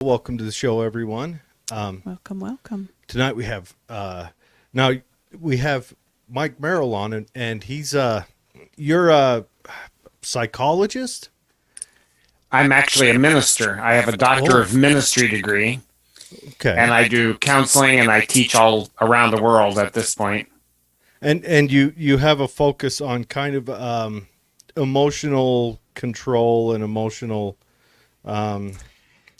Welcome to the show, everyone. Welcome, welcome. Tonight now we have Myke Merrill on, and he's you're a psychologist. I'm actually a minister. I have a doctor Oh, of ministry degree, okay. and I do counseling and I teach all around the world at this point. And you have a focus on kind of emotional control and emotional um,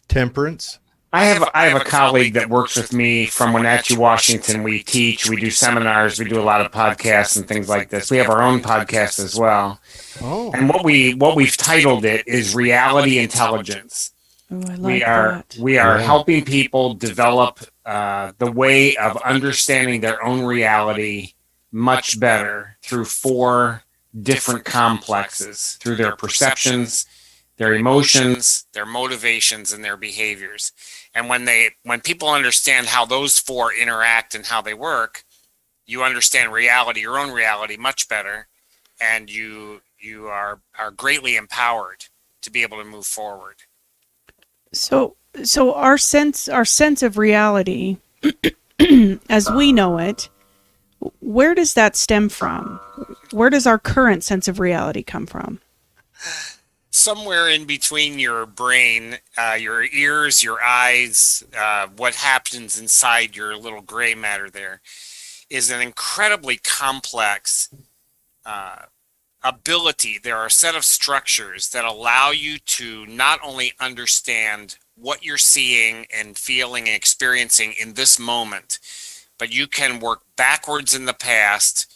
temperance. I have a colleague that works with me from Wenatchee, Washington. We teach, we do seminars, we do a lot of podcasts and things like this. We have our own podcast as well. Oh, And what we've titled it is Reality Intelligence. Oh, I We like are that. we are yeah. helping people develop the way of understanding their own reality much better through four different complexes, through their perceptions, their emotions, their motivations, and their behaviors. And when people understand how those four interact and how they work, you understand reality, your own reality, much better, and you are greatly empowered to be able to move forward. So our sense of reality as we know it, where does that stem from? Where does our current sense of reality come from? Somewhere in between your brain, your ears, your eyes, what happens inside your little gray matter there is an incredibly complex uh, ability. There are a set of structures that allow you to not only understand what you're seeing and feeling and experiencing in this moment, but you can work backwards in the past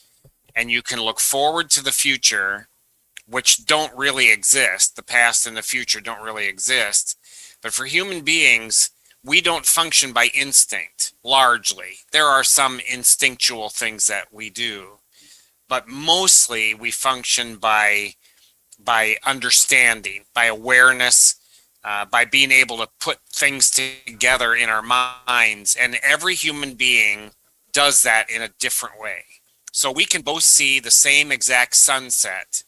and you can look forward to the future, which don't really exist. The past and the future don't really exist. But for human beings, we don't function by instinct largely. There are some instinctual things that we do, but mostly we function by understanding, by awareness, by being able to put things together in our minds. And every human being does that in a different way. So we can both see the same exact sunset,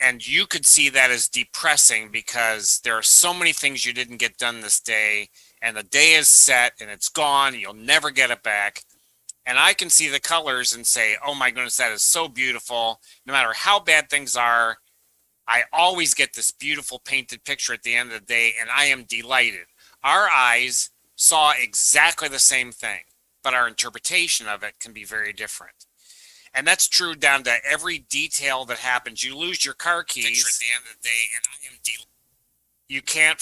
and you could see that as depressing because there are so many things you didn't get done this day, and the day is set and it's gone and you'll never get it back. And I can see the colors and say, oh my goodness, that is so beautiful. No matter how bad things are, I always get this beautiful painted picture at the end of the day, and I am delighted. Our eyes saw exactly the same thing, but our interpretation of it can be very different. And that's true down to every detail that happens. You lose your car keys at the end of the day, and I am you can't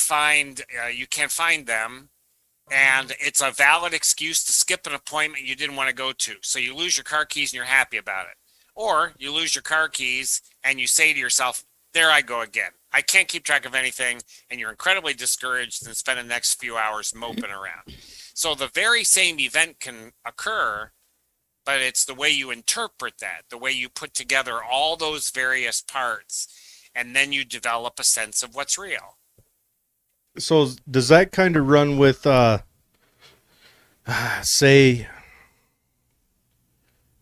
find them, and it's a valid excuse to skip an appointment you didn't want to go to. So you lose your car keys and you're happy about it. Or you lose your car keys and you say to yourself, there I go again. I can't keep track of anything, and you're incredibly discouraged and spend the next few hours moping around. So the very same event can occur, but it's the way you interpret that, the way you put together all those various parts, and then you develop a sense of what's real. So does that kind of run with say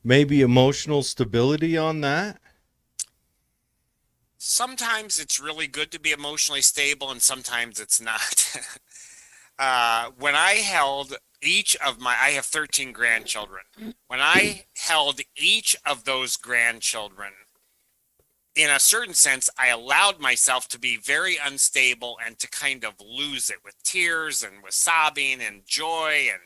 maybe emotional stability on that? Sometimes it's really good to be emotionally stable, and sometimes it's not. When I held I have 13 grandchildren. When I held each of those grandchildren, in a certain sense, I allowed myself to be very unstable and to kind of lose it with tears and with sobbing and joy and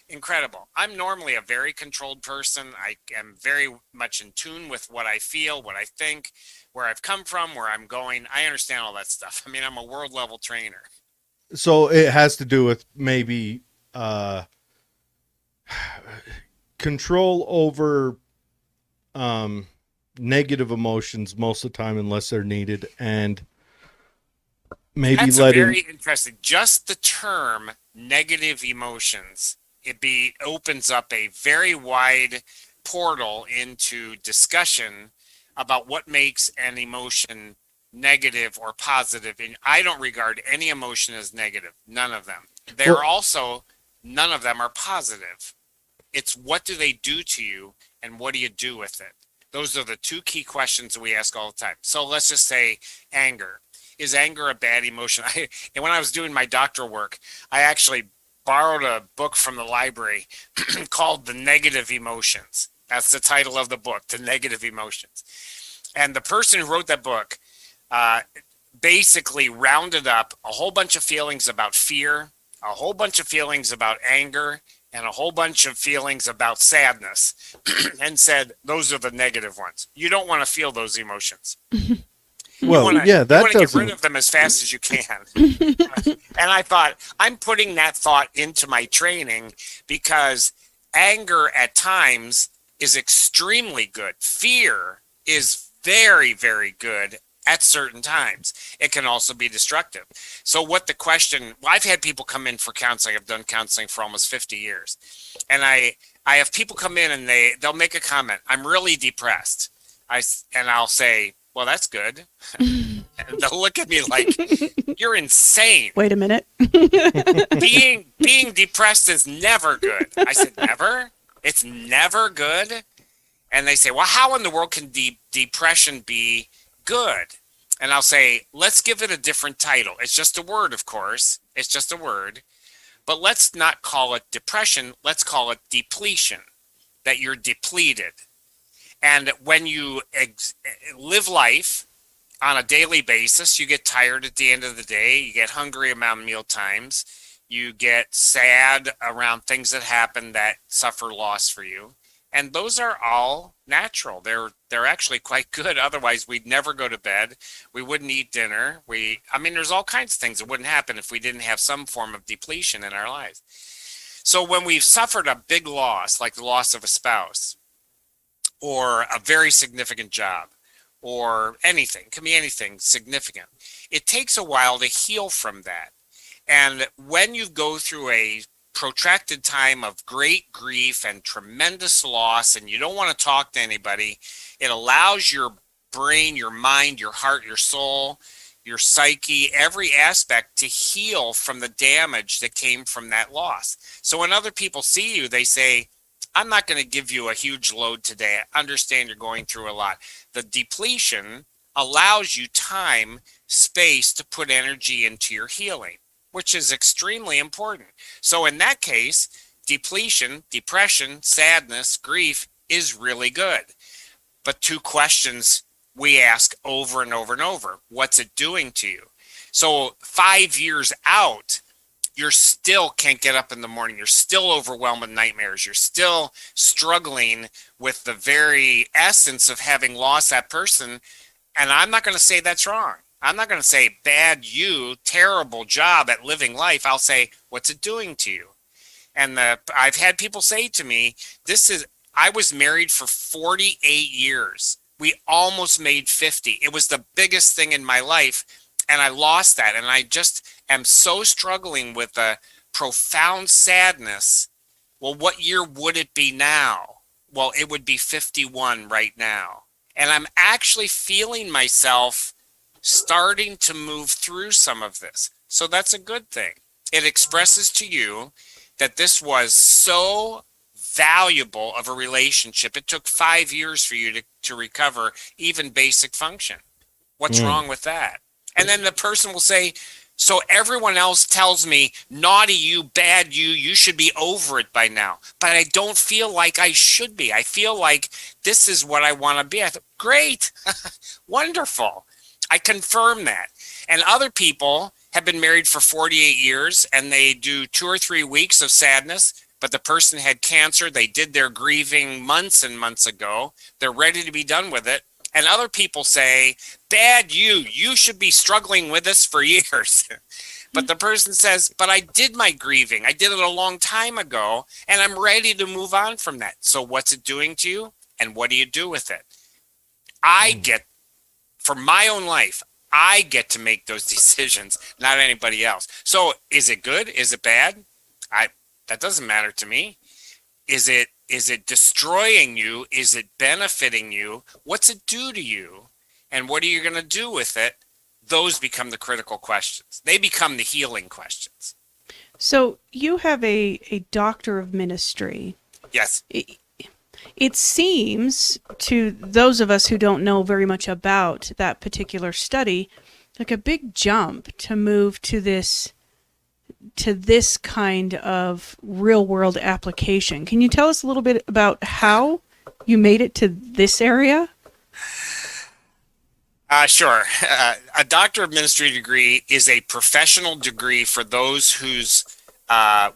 incredible. I'm normally a very controlled person. I am very much in tune with what I feel, what I think, where I've come from, where I'm going. I understand all that stuff. I mean, I'm a world level trainer. So it has to do with maybe uh, control over um, negative emotions most of the time, unless they're needed, and maybe That's a letting. very interesting. Just the term negative emotions, opens up a very wide portal into discussion about what makes an emotion negative or positive. And I don't regard any emotion as negative. None of them. Well, None of them are positive. It's what do they do to you and what do you do with it? Those are the two key questions that we ask all the time. So let's just say anger. Is anger a bad emotion? And when I was doing my doctoral work, I actually borrowed a book from the library called The Negative Emotions. That's the title of the book, The Negative Emotions. And the person who wrote that book uh, basically rounded up a whole bunch of feelings about fear, a whole bunch of feelings about anger, and a whole bunch of feelings about sadness, and said those are the negative ones. You don't want to feel those emotions. Well, You yeah, that want to get rid doesn't. of them as fast as you can. And I thought, I'm putting that thought into my training because anger at times is extremely good. Fear is very, very good at certain times. It can also be destructive. So what the question, well, I've had people come in for counseling. I've done counseling for almost 50 years. And I have people come in and they'll make a comment. I'm really depressed. And I'll say, well, that's good. And they'll look at me like, you're insane. Wait a minute. Being depressed is never good. I said, never? It's never good? And they say, well, how in the world can depression be good? And I'll say, let's give it a different title. It's just a word, of course. It's just a word. But let's not call it depression. Let's call it depletion, that you're depleted. And when you live life on a daily basis, you get tired at the end of the day. You get hungry around meal times. You get sad around things that happen that suffer loss for you. And those are all natural. They're actually quite good. Otherwise, we'd never go to bed. We wouldn't eat dinner. There's all kinds of things that wouldn't happen if we didn't have some form of depletion in our lives. So when we've suffered a big loss, like the loss of a spouse, or a very significant job, or anything, can be anything significant, it takes a while to heal from that. And when you go through a protracted time of great grief and tremendous loss, and you don't want to talk to anybody, it allows your brain, your mind, your heart, your soul, your psyche, every aspect to heal from the damage that came from that loss. So when other people see you, they say, I'm not going to give you a huge load today. I understand you're going through a lot. The depletion allows you time, space to put energy into your healing, which is extremely important. So in that case, depletion, depression, sadness, grief is really good. But two questions we ask over and over and over. What's it doing to you? So 5 years out, you still can't get up in the morning. You're still overwhelmed with nightmares. You're still struggling with the very essence of having lost that person. And I'm not going to say that's wrong. I'm not going to say bad you, terrible job at living life. I'll say, what's it doing to you? And I've had people say to me, I was married for 48 years. We almost made 50. It was the biggest thing in my life. And I lost that. And I just am so struggling with a profound sadness. Well, what year would it be now? Well, it would be 51 right now. And I'm actually feeling myself starting to move through some of this. So that's a good thing. It expresses to you that this was so valuable of a relationship. It took 5 years for you to recover even basic function. What's wrong with that? And then the person will say, so everyone else tells me, naughty you, bad you, you should be over it by now. But I don't feel like I should be. I feel like this is what I want to be. I thought, great, wonderful. I confirm that. And other people have been married for 48 years and they do 2 or 3 weeks of sadness, but the person had cancer. They did their grieving months and months ago. They're ready to be done with it. And other people say, bad you should be struggling with this for years. But the person says, but I did my grieving. I did it a long time ago, and I'm ready to move on from that. So what's it doing to you? And what do you do with it? For my own life, I get to make those decisions, not anybody else. So is it good? Is it bad? That doesn't matter to me. Is it destroying you? Is it benefiting you? What's it do to you? And what are you going to do with it? Those become the critical questions. They become the healing questions. So you have a doctor of ministry. Yes. It seems to those of us who don't know very much about that particular study like a big jump to move to this kind of real world application. Can you tell us a little bit about how you made it to this area? Sure. A doctor of ministry degree is a professional degree for those whose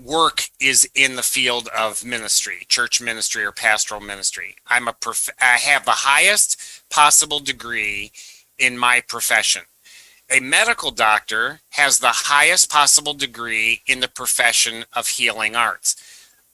work is in the field of ministry, church ministry or pastoral ministry. I have the highest possible degree in my profession. A medical doctor has the highest possible degree in the profession of healing arts.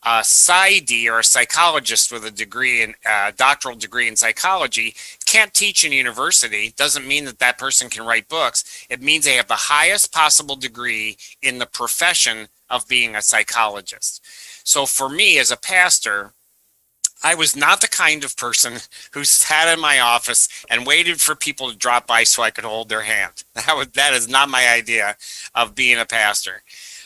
A PsyD, or a psychologist with a degree in doctoral degree in psychology, can't teach in university. Doesn't mean that that person can write books. It means they have the highest possible degree in the profession of being a psychologist. So for me as a pastor, I was not the kind of person who sat in my office and waited for people to drop by so I could hold their hand. That is not my idea of being a pastor.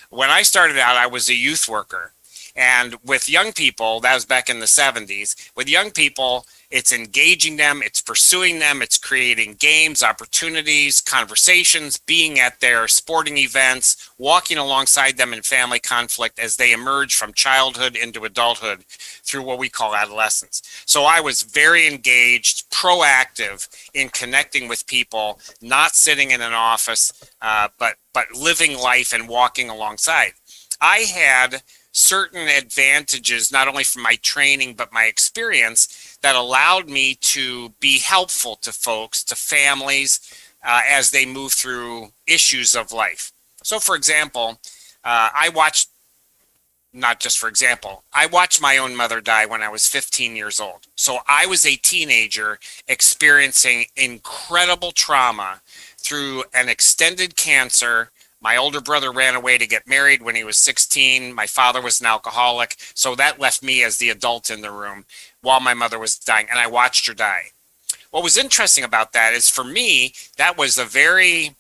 When I started out, I was a youth worker. And with young people, that was back in the 70s, with young people, it's engaging them, it's pursuing them, it's creating games, opportunities, conversations, being at their sporting events, walking alongside them in family conflict as they emerge from childhood into adulthood through what we call adolescence. So I was very engaged, proactive in connecting with people, not sitting in an office, but living life and walking alongside. I had certain advantages, not only from my training, but my experience that allowed me to be helpful to folks, to families, as they move through issues of life. So for example, I watched my own mother die when I was 15 years old. So I was a teenager experiencing incredible trauma through an extended cancer. My older brother ran away to get married when he was 16. My father was an alcoholic. So that left me as the adult in the room while my mother was dying, and I watched her die. What was interesting about that is, for me, that was a very,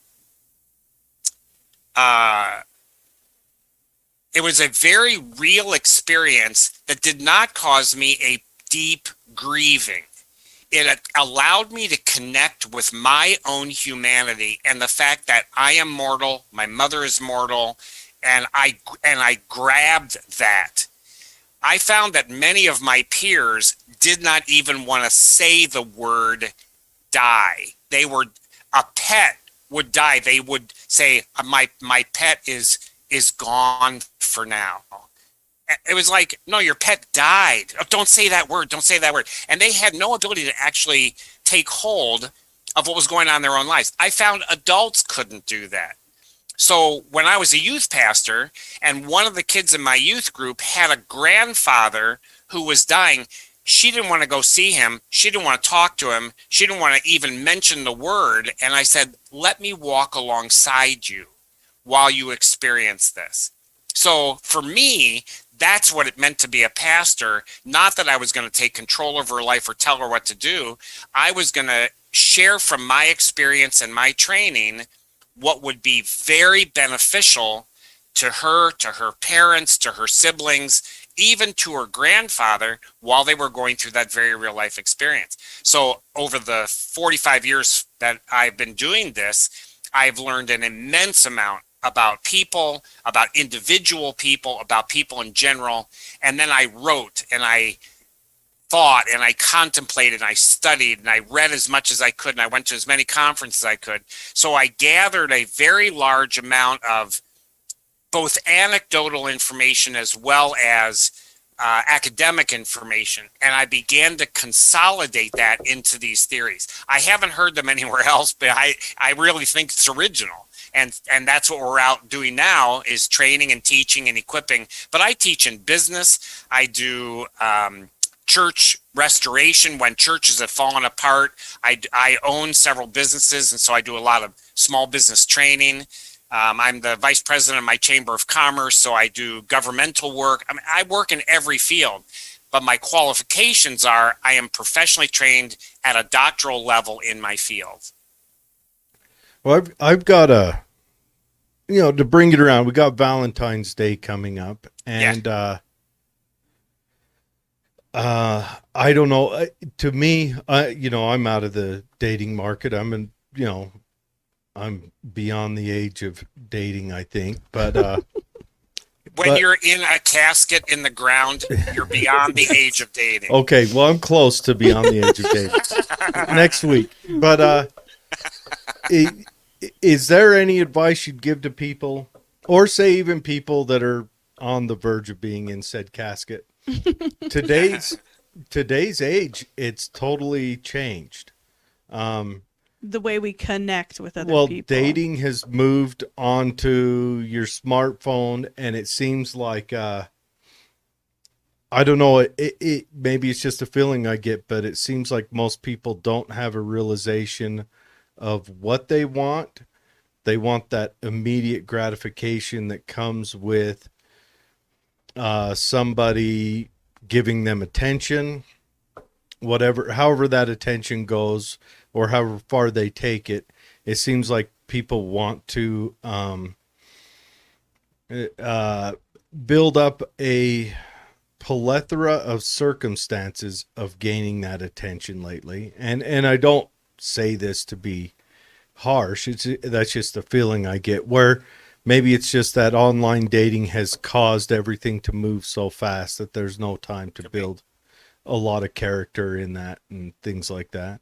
it was a very real experience that did not cause me a deep grieving. It allowed me to connect with my own humanity and the fact that I am mortal, my mother is mortal, and I grabbed that. I found that many of my peers did not even want to say the word die. A pet would die. They would say, my pet is gone for now. It was like, no, your pet died. Oh, don't say that word. Don't say that word. And they had no ability to actually take hold of what was going on in their own lives. I found adults couldn't do that. So when I was a youth pastor, and one of the kids in my youth group had a grandfather who was dying, she didn't want to go see him. She didn't want to talk to him. She didn't want to even mention the word. And I said, let me walk alongside you while you experience this. So for me, that's what it meant to be a pastor. Not that I was going to take control over her life or tell her what to do. I was going to share from my experience and my training what would be very beneficial to her parents, to her siblings, even to her grandfather, while they were going through that very real life experience. So over the 45 years that I've been doing this, I've learned an immense amount about people, about individual people, about people in general. And then I wrote and I thought and I contemplated and I studied and I read as much as I could and I went to as many conferences as I could. So I gathered a very large amount of both anecdotal information as well as academic information, and I began to consolidate that into these theories. I haven't heard them anywhere else, but I really think it's original. And that's what we're out doing now, is training and teaching and equipping. But I teach in business. I do church restoration when churches have fallen apart. I own several businesses, and so I do a lot of small business training. I'm the vice president of my Chamber of Commerce, so I do governmental work. I mean, I work in every field, but my qualifications are I am professionally trained at a doctoral level in my field. Well, I've got to bring it around. We got Valentine's Day coming up, and I don't know. To me, I'm out of the dating market. I'm in, I'm beyond the age of dating, I think. But When but you're in a casket in the ground, you're beyond the age of dating. okay, well, I'm close to beyond the age of dating next week. But i- is there any advice you'd give to people, or say even people that are on the verge of being in said casket? Today's today's age, it's totally changed. Um, The way we connect with other well, people. dating has moved onto your smartphone, and it seems like I don't know. It maybe it's just a feeling I get, but it seems like most people don't have a realization of what they want. They want that immediate gratification that comes with somebody giving them attention, whatever, however that attention goes, or however far they take it. It seems like people want to uh, build up a plethora of circumstances of gaining that attention lately. And I don't say this to be harsh. That's just a feeling I get, where maybe it's just that online dating has caused everything to move so fast that there's no time to build a lot of character in that and things like that.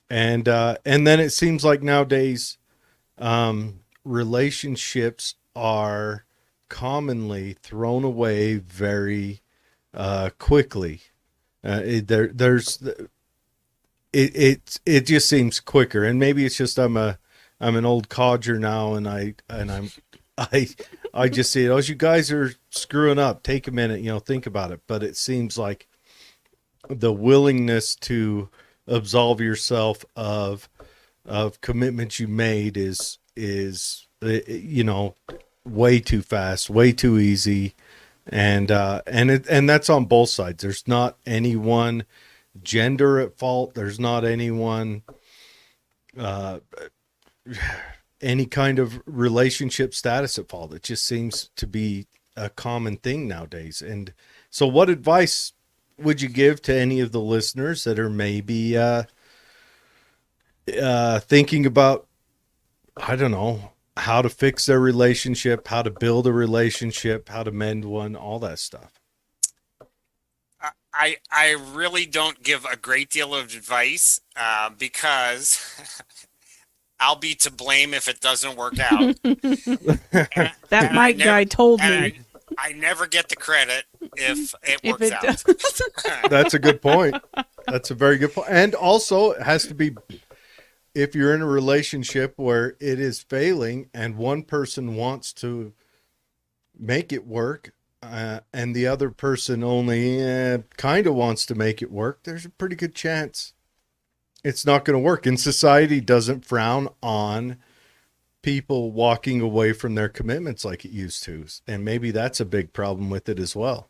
And then it seems like nowadays relationships are commonly thrown away very quickly. It just seems quicker, and maybe it's just I'm an old codger now, and I I just see it. Oh, you guys are screwing up. Take a minute, think about it. But it seems like the willingness to absolve yourself of commitments you made is way too fast, way too easy, and that's on both sides. There's not any one gender at fault. There's not anyone uh, any kind of relationship status at fault. It just seems to be a common thing nowadays. And so, what advice would you give to any of the listeners that are maybe thinking about, I don't know, how to fix their relationship, how to build a relationship, how to mend one, all that stuff? I really don't give a great deal of advice because I'll be to blame if it doesn't work out. That Mike guy told me. I never get the credit if it If works it out. does. That's a good point. That's a very good point. And also, it has to be, if you're in a relationship where it is failing and one person wants to make it work, and the other person only kind of wants to make it work, there's a pretty good chance it's not going to work. And society doesn't frown on people walking away from their commitments like it used to. And maybe that's a big problem with it as well.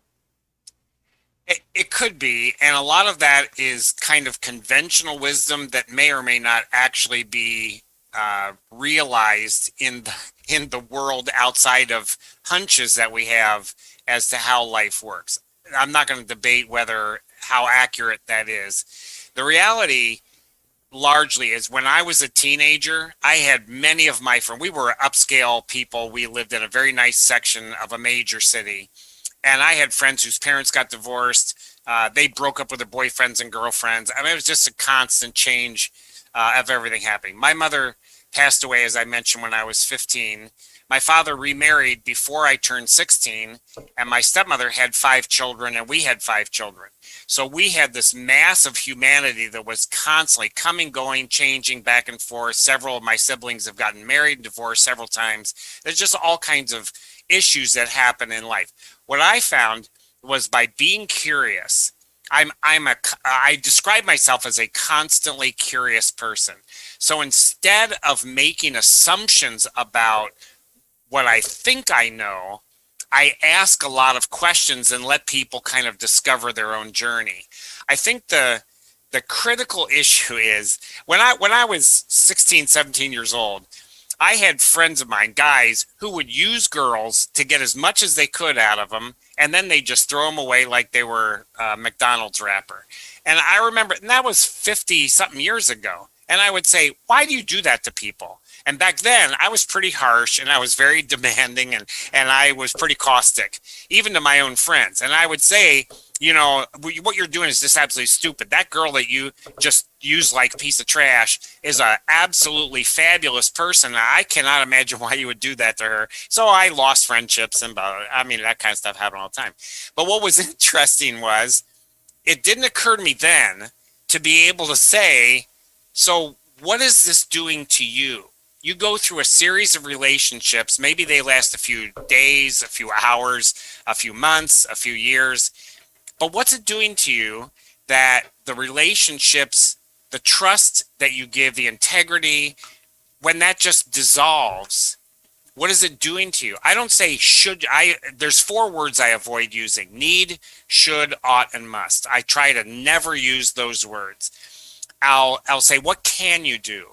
It could be, and a lot of that is kind of conventional wisdom that may or may not actually be realized in the world outside of hunches that we have as to how life works. I'm not going to debate whether how accurate that is. The reality largely is when I was a teenager, I had many of my friends. We were upscale people. We lived in a very nice section of a major city. And I had friends whose parents got divorced. They broke up with their boyfriends and girlfriends. I mean, it was just a constant change of everything happening. My mother passed away, as I mentioned, when I was 15. My father remarried before I turned 16, and my stepmother had 5 children, and we had 5 children. So we had this mass of humanity that was constantly coming, going, changing back and forth. Several of my siblings have gotten married and divorced several times. There's just all kinds of issues that happen in life. What I found was by being curious, I describe myself as a constantly curious person. So instead of making assumptions about what I think I know, I ask a lot of questions and let people kind of discover their own journey. I think the critical issue is when I was 16, 17 years old, I had friends of mine, guys, who would use girls to get as much as they could out of them, and then they just throw them away like they were a McDonald's wrapper. And I remember, and that was 50 something years ago. And I would say, why do you do that to people? And back then, I was pretty harsh and I was very demanding and I was pretty caustic, even to my own friends. And I would say, you know, what you're doing is just absolutely stupid. That girl that you just use like a piece of trash is a absolutely fabulous person. I cannot imagine why you would do that to her. So I lost friendships and I mean, that kind of stuff happened all the time. But what was interesting was it didn't occur to me then to be able to say, so what is this doing to you? You go through a series of relationships. Maybe they last a few days, a few hours, a few months, a few years. But what's it doing to you that the relationships, the trust that you give, the integrity, when that just dissolves, what is it doing to you? I don't say should. There's 4 words I avoid using: need, should, ought, and must. I try to never use those words. I'll say, what can you do?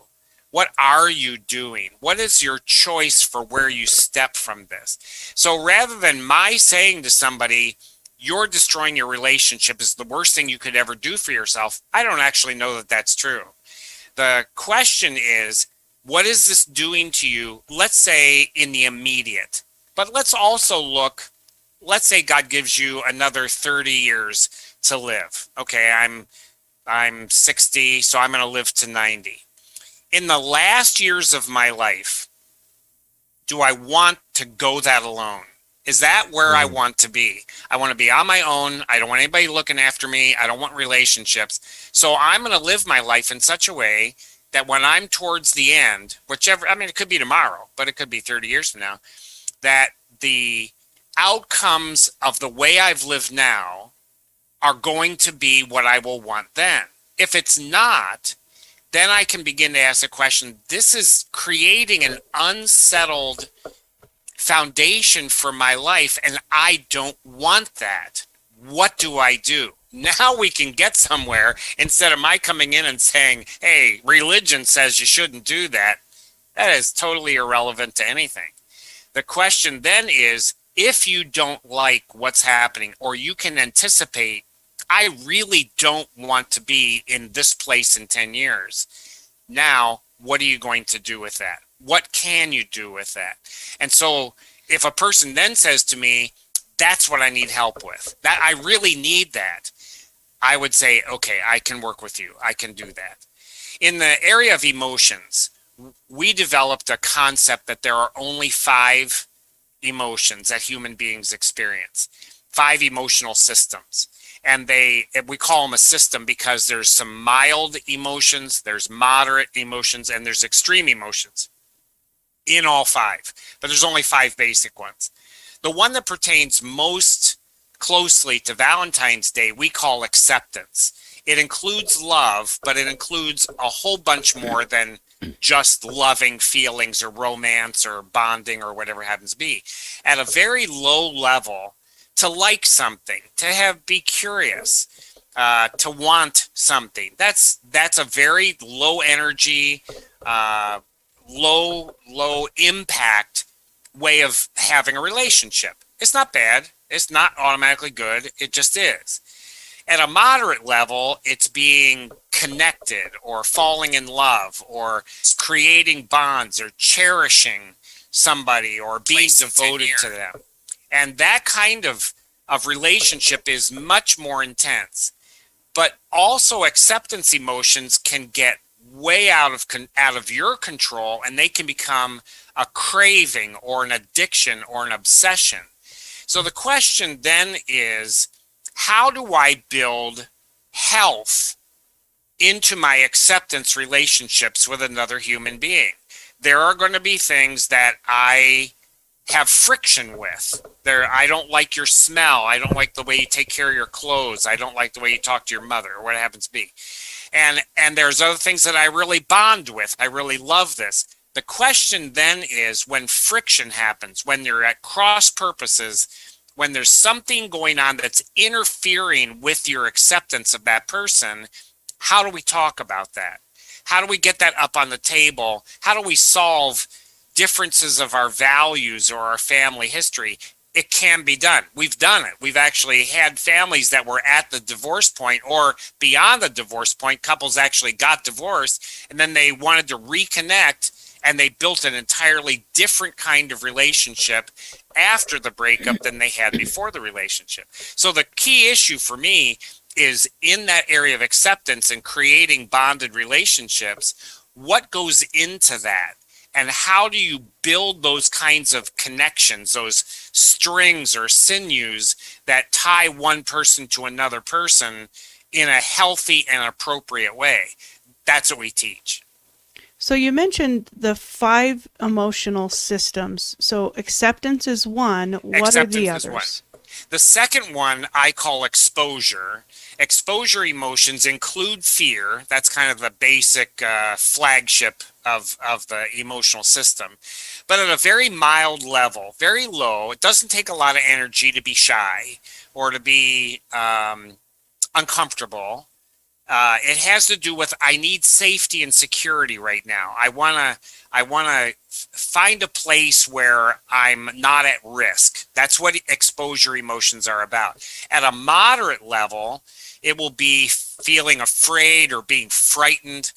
What are you doing? What is your choice for where you step from this? So rather than my saying to somebody, you're destroying your relationship is the worst thing you could ever do for yourself, I don't actually know that that's true. The question is, what is this doing to you? Let's say in the immediate, but let's also look, let's say God gives you another 30 years to live. Okay, I'm 60, so I'm going to live to 90. In the last years of my life, do I want to go that alone? Is that where I want to be? I want to be on my own. I don't want anybody looking after me. I don't want relationships. So I'm going to live my life in such a way that when I'm towards the end, whichever, I mean, it could be tomorrow, but it could be 30 years from now, that the outcomes of the way I've lived now are going to be what I will want then. If it's not, then I can begin to ask the question, this is creating an unsettled foundation for my life, and I don't want that. What do I do? Now we can get somewhere instead of my coming in and saying, hey, religion says you shouldn't do that. That is totally irrelevant to anything. The question then is, if you don't like what's happening, or you can anticipate, I really don't want to be in this place in 10 years. Now, what are you going to do with that? What can you do with that? And so if a person then says to me, that's what I need help with, that I really need that, I would say, okay, I can work with you. I can do that. In the area of emotions, we developed a concept that there are only 5 emotions that human beings experience, 5 emotional systems. And we call them a system because there's some mild emotions, there's moderate emotions, and there's extreme emotions in all 5. But there's only 5 basic ones. The one that pertains most closely to Valentine's Day, we call acceptance. It includes love, but it includes a whole bunch more than just loving feelings or romance or bonding or whatever it happens to be. At a very low level, to like something, to be curious, to want something. That's a very low energy, low impact way of having a relationship. It's not bad. It's not automatically good. It just is. At a moderate level, it's being connected or falling in love or creating bonds or cherishing somebody or being devoted to them. And that kind of relationship is much more intense. But also acceptance emotions can get way out of your control, and they can become a craving or an addiction or an obsession. So the question then is, how do I build health into my acceptance relationships with another human being? There are going to be things that I have friction with. I don't like your smell. I don't like the way you take care of your clothes. I don't like the way you talk to your mother, or what it happens to be. And there's other things that I really bond with. I really love this. The question then is, when friction happens, when you're at cross purposes, when there's something going on that's interfering with your acceptance of that person, how do we talk about that? How do we get that up on the table? How do we solve differences of our values or our family history? It can be done. We've done it. We've actually had families that were at the divorce point or beyond the divorce point. Couples actually got divorced, and then they wanted to reconnect, and they built an entirely different kind of relationship after the breakup than they had before the relationship. So the key issue for me is in that area of acceptance and creating bonded relationships, what goes into that? And how do you build those kinds of connections, those strings or sinews that tie one person to another person in a healthy and appropriate way? That's what we teach. So you mentioned the 5 emotional systems. So acceptance is one. What are the Acceptance is others? one. The second one I call exposure. Exposure emotions include fear. That's kind of the basic flagship of the emotional system. But at a very mild level, very low, it doesn't take a lot of energy to be shy or to be uncomfortable. It has to do with I need safety and security right now. I wanna find a place where I'm not at risk. That's what exposure emotions are about. At a moderate level, it will be feeling afraid or being frightened,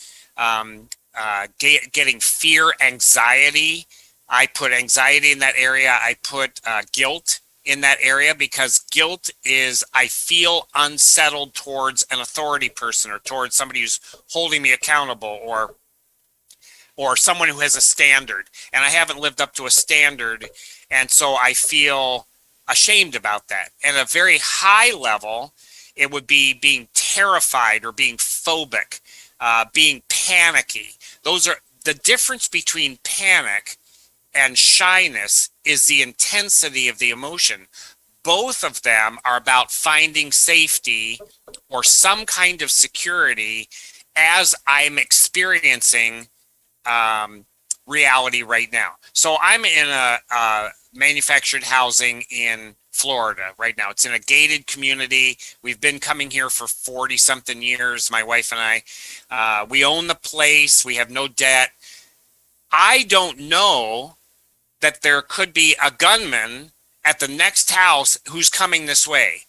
getting fear, anxiety. I put anxiety in that area. I put guilt in that area, because guilt is I feel unsettled towards an authority person or towards somebody who's holding me accountable, or someone who has a standard and I haven't lived up to a standard, and so I feel ashamed about that. At a very high level, it would be being terrified or being phobic, being panicky. Those are the difference between panic and shyness is the intensity of the emotion. Both of them are about finding safety or some kind of security as I'm experiencing reality right now. So I'm in a manufactured housing in Florida right now. It's in a gated community. We've been coming here for 40 something years, my wife and I. We own the place. We have no debt. I don't know that there could be a gunman at the next house who's coming this way.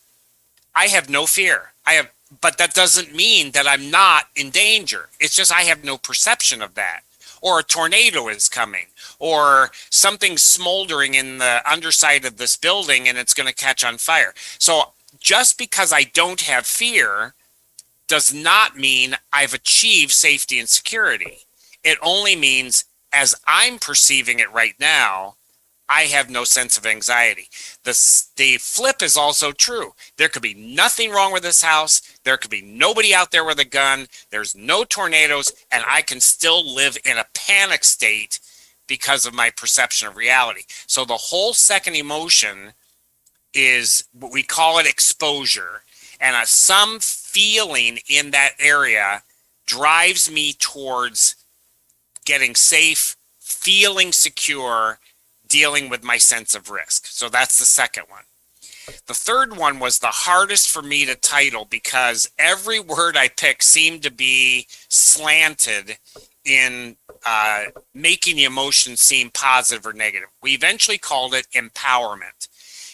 I have no fear. But that doesn't mean that I'm not in danger. It's just I have no perception of that. Or a tornado is coming, or something smoldering in the underside of this building and it's going to catch on fire. So just because I don't have fear does not mean I've achieved safety and security. It only means as I'm perceiving it right now, I have no sense of anxiety. The flip is also true. There could be nothing wrong with this house. There could be nobody out there with a gun. There's no tornadoes, and I can still live in a panic state because of my perception of reality. So the whole second emotion is what we call it exposure. And some feeling in that area drives me towards getting safe, feeling secure, dealing with my sense of risk. So that's the second one. The third one was the hardest for me to title because every word I picked seemed to be slanted in making the emotion seem positive or negative. We eventually called it empowerment.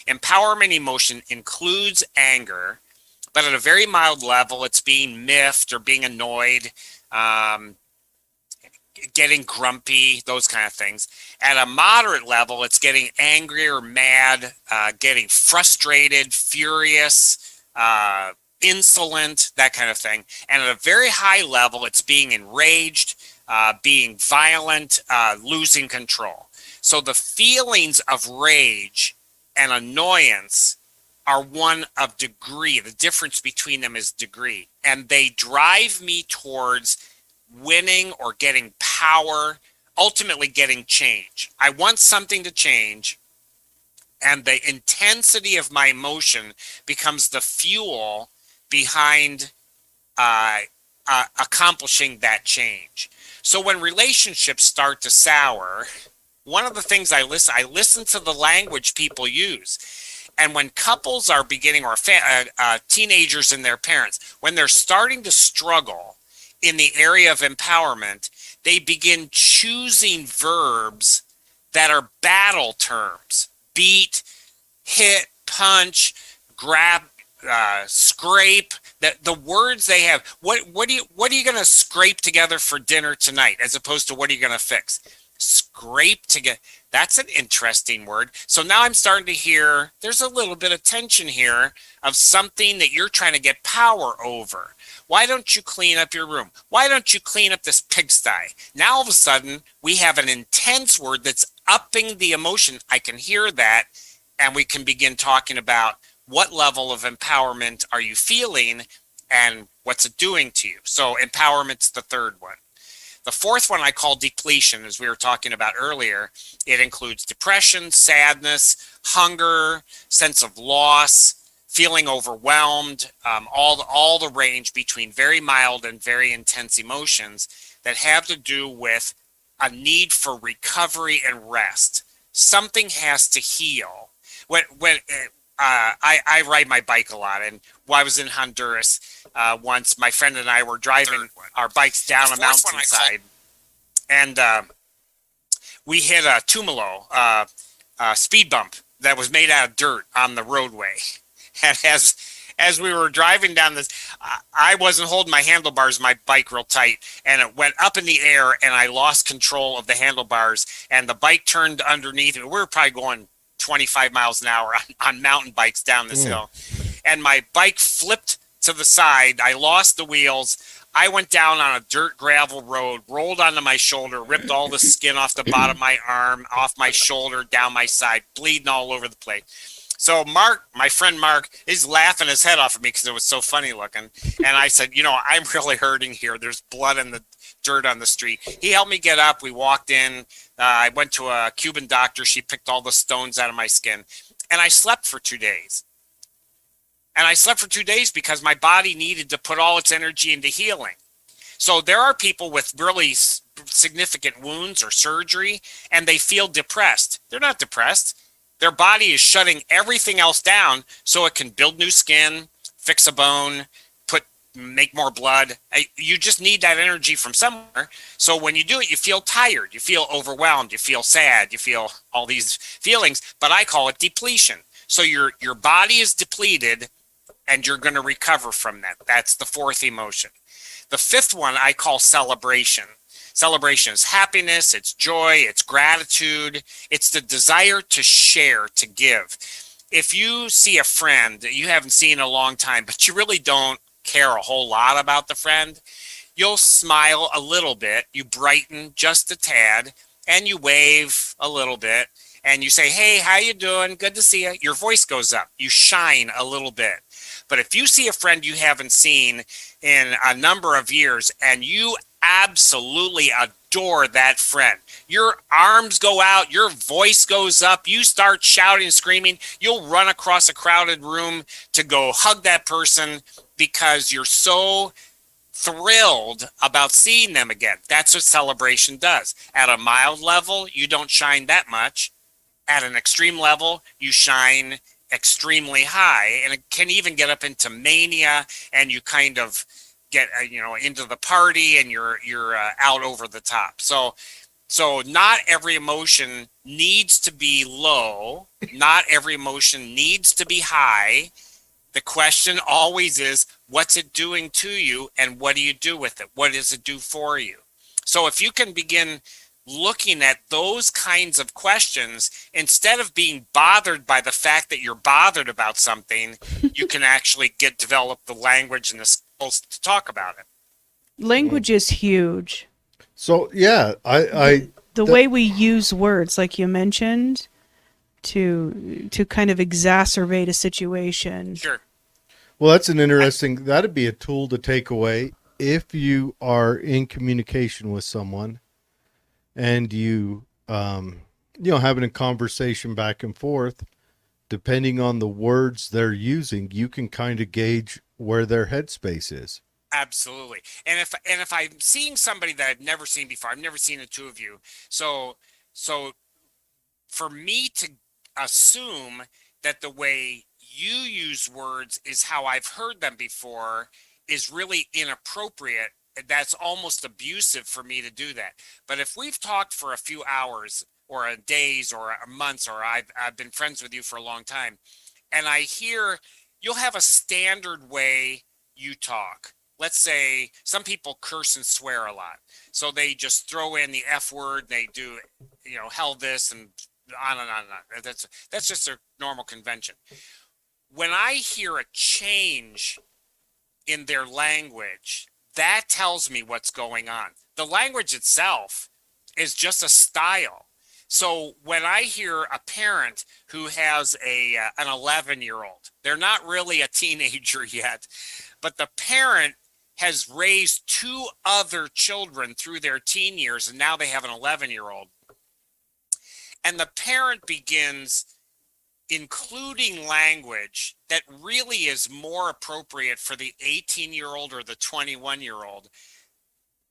Empowerment emotion includes anger, but at a very mild level, it's being miffed or being annoyed, getting grumpy, those kind of things. At a moderate level, it's getting angry or mad, getting frustrated, furious, insolent, that kind of thing. And at a very high level, it's being enraged, being violent, losing control. So the feelings of rage and annoyance are one of degree. The difference between them is degree. And they drive me towards winning or getting power, ultimately getting change. I want something to change, and the intensity of my emotion becomes the fuel behind accomplishing that change. So when relationships start to sour, one of the things I listen to the language people use. And when couples are beginning, or teenagers and their parents, when they're starting to struggle in the area of empowerment, they begin choosing verbs that are battle terms. Beat, hit, punch, grab, scrape. The words they have. What are you going to scrape together for dinner tonight, as opposed to what are you going to fix? Grape to get, that's an interesting word. So now I'm starting to hear there's a little bit of tension here of something that you're trying to get power over. Why don't you clean up your room? Why don't you clean up this pigsty? Now all of a sudden we have an intense word that's upping the emotion. I can hear that, and we can begin talking about what level of empowerment are you feeling and what's it doing to you. So empowerment's the third one. The fourth one I call depletion, as we were talking about earlier. It includes depression, sadness, hunger, sense of loss, feeling overwhelmed, all the range between very mild and very intense emotions that have to do with a need for recovery and rest. Something has to heal. I ride my bike a lot, and while I was in Honduras once, my friend and I were driving our bikes down a mountainside, and we hit a tumalo, speed bump that was made out of dirt on the roadway. And as we were driving down this, I wasn't holding my handlebars of my bike real tight, and it went up in the air, and I lost control of the handlebars, and the bike turned underneath me. We were probably going 25 miles an hour on mountain bikes down this hill, and my bike flipped to the side. I lost the wheels. I went down on a dirt gravel road, rolled onto my shoulder, ripped all the skin off the bottom of my arm, off my shoulder, down my side, bleeding all over the place. So Mark, my friend Mark, is laughing his head off at me because it was so funny looking. And I said, I'm really hurting here. There's blood in the dirt on the street. He helped me get up. We walked in. I went to a Cuban doctor. She picked all the stones out of my skin. And I slept for 2 days. And I slept for 2 days because my body needed to put all its energy into healing. So there are people with really significant wounds or surgery, and they feel depressed. They're not depressed. Their body is shutting everything else down so it can build new skin, fix a bone, make more blood. You just need that energy from somewhere. So when you do it, you feel tired, you feel overwhelmed, you feel sad, you feel all these feelings, but I call it depletion. So your body is depleted, and you're going to recover from that. That's the fourth emotion. The fifth one I call celebration. Celebration is happiness, it's joy, it's gratitude, it's the desire to share, to give. If you see a friend that you haven't seen in a long time, but you really don't care a whole lot about the friend, you'll smile a little bit, you brighten just a tad, and you wave a little bit, and you say, hey, how you doing? Good to see you. Your voice goes up. You shine a little bit. But if you see a friend you haven't seen in a number of years and you absolutely adore that friend, your arms go out, your voice goes up, you start shouting, screaming, you'll run across a crowded room to go hug that person because you're so thrilled about seeing them again. That's what celebration does. At a mild level, you don't shine that much. At an extreme level, you shine extremely high, and it can even get up into mania, and you kind of get into the party, and you're out over the top. So not every emotion needs to be low. Not every emotion needs to be high. The question always is, what's it doing to you, and what do you do with it? What does it do for you? So if you can begin looking at those kinds of questions, instead of being bothered by the fact that you're bothered about something, you can actually develop the language and the skills to talk about it. Language is huge. So yeah, the way we use words, like you mentioned, to kind of exacerbate a situation. Sure. Well, that's an interesting. That'd be a tool to take away if you are in communication with someone, and you having a conversation back and forth. Depending on the words they're using, you can kind of gauge where their headspace is. Absolutely. And if I'm seeing somebody that I've never seen before, I've never seen the two of you. So for me to assume that the way you use words is how I've heard them before is really inappropriate. That's almost abusive for me to do that. But if we've talked for a few hours or days or months, or I've been friends with you for a long time, and I hear you'll have a standard way you talk. let's say some people curse and swear a lot. So they just throw in the F word, they do, hell this and on and on and on. That's just their normal convention. When I hear a change in their language, that tells me what's going on. The language itself is just a style. So when I hear a parent who has an 11-year-old, they're not really a teenager yet, but the parent has raised two other children through their teen years, and now they have an 11-year-old. And the parent begins including language that really is more appropriate for the 18-year-old or the 21-year-old,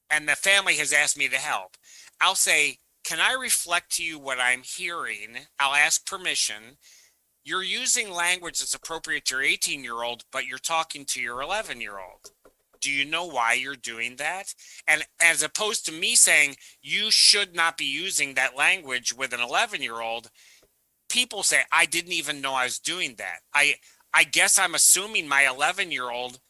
and the family has asked me to help. I'll say, can I reflect to you what I'm hearing? I'll ask permission. You're using language that's appropriate to your 18-year-old, but you're talking to your 11-year-old. Do you know why you're doing that? And as opposed to me saying, you should not be using that language with an 11-year-old, people say, I didn't even know I was doing that. I guess I'm assuming my 11-year-old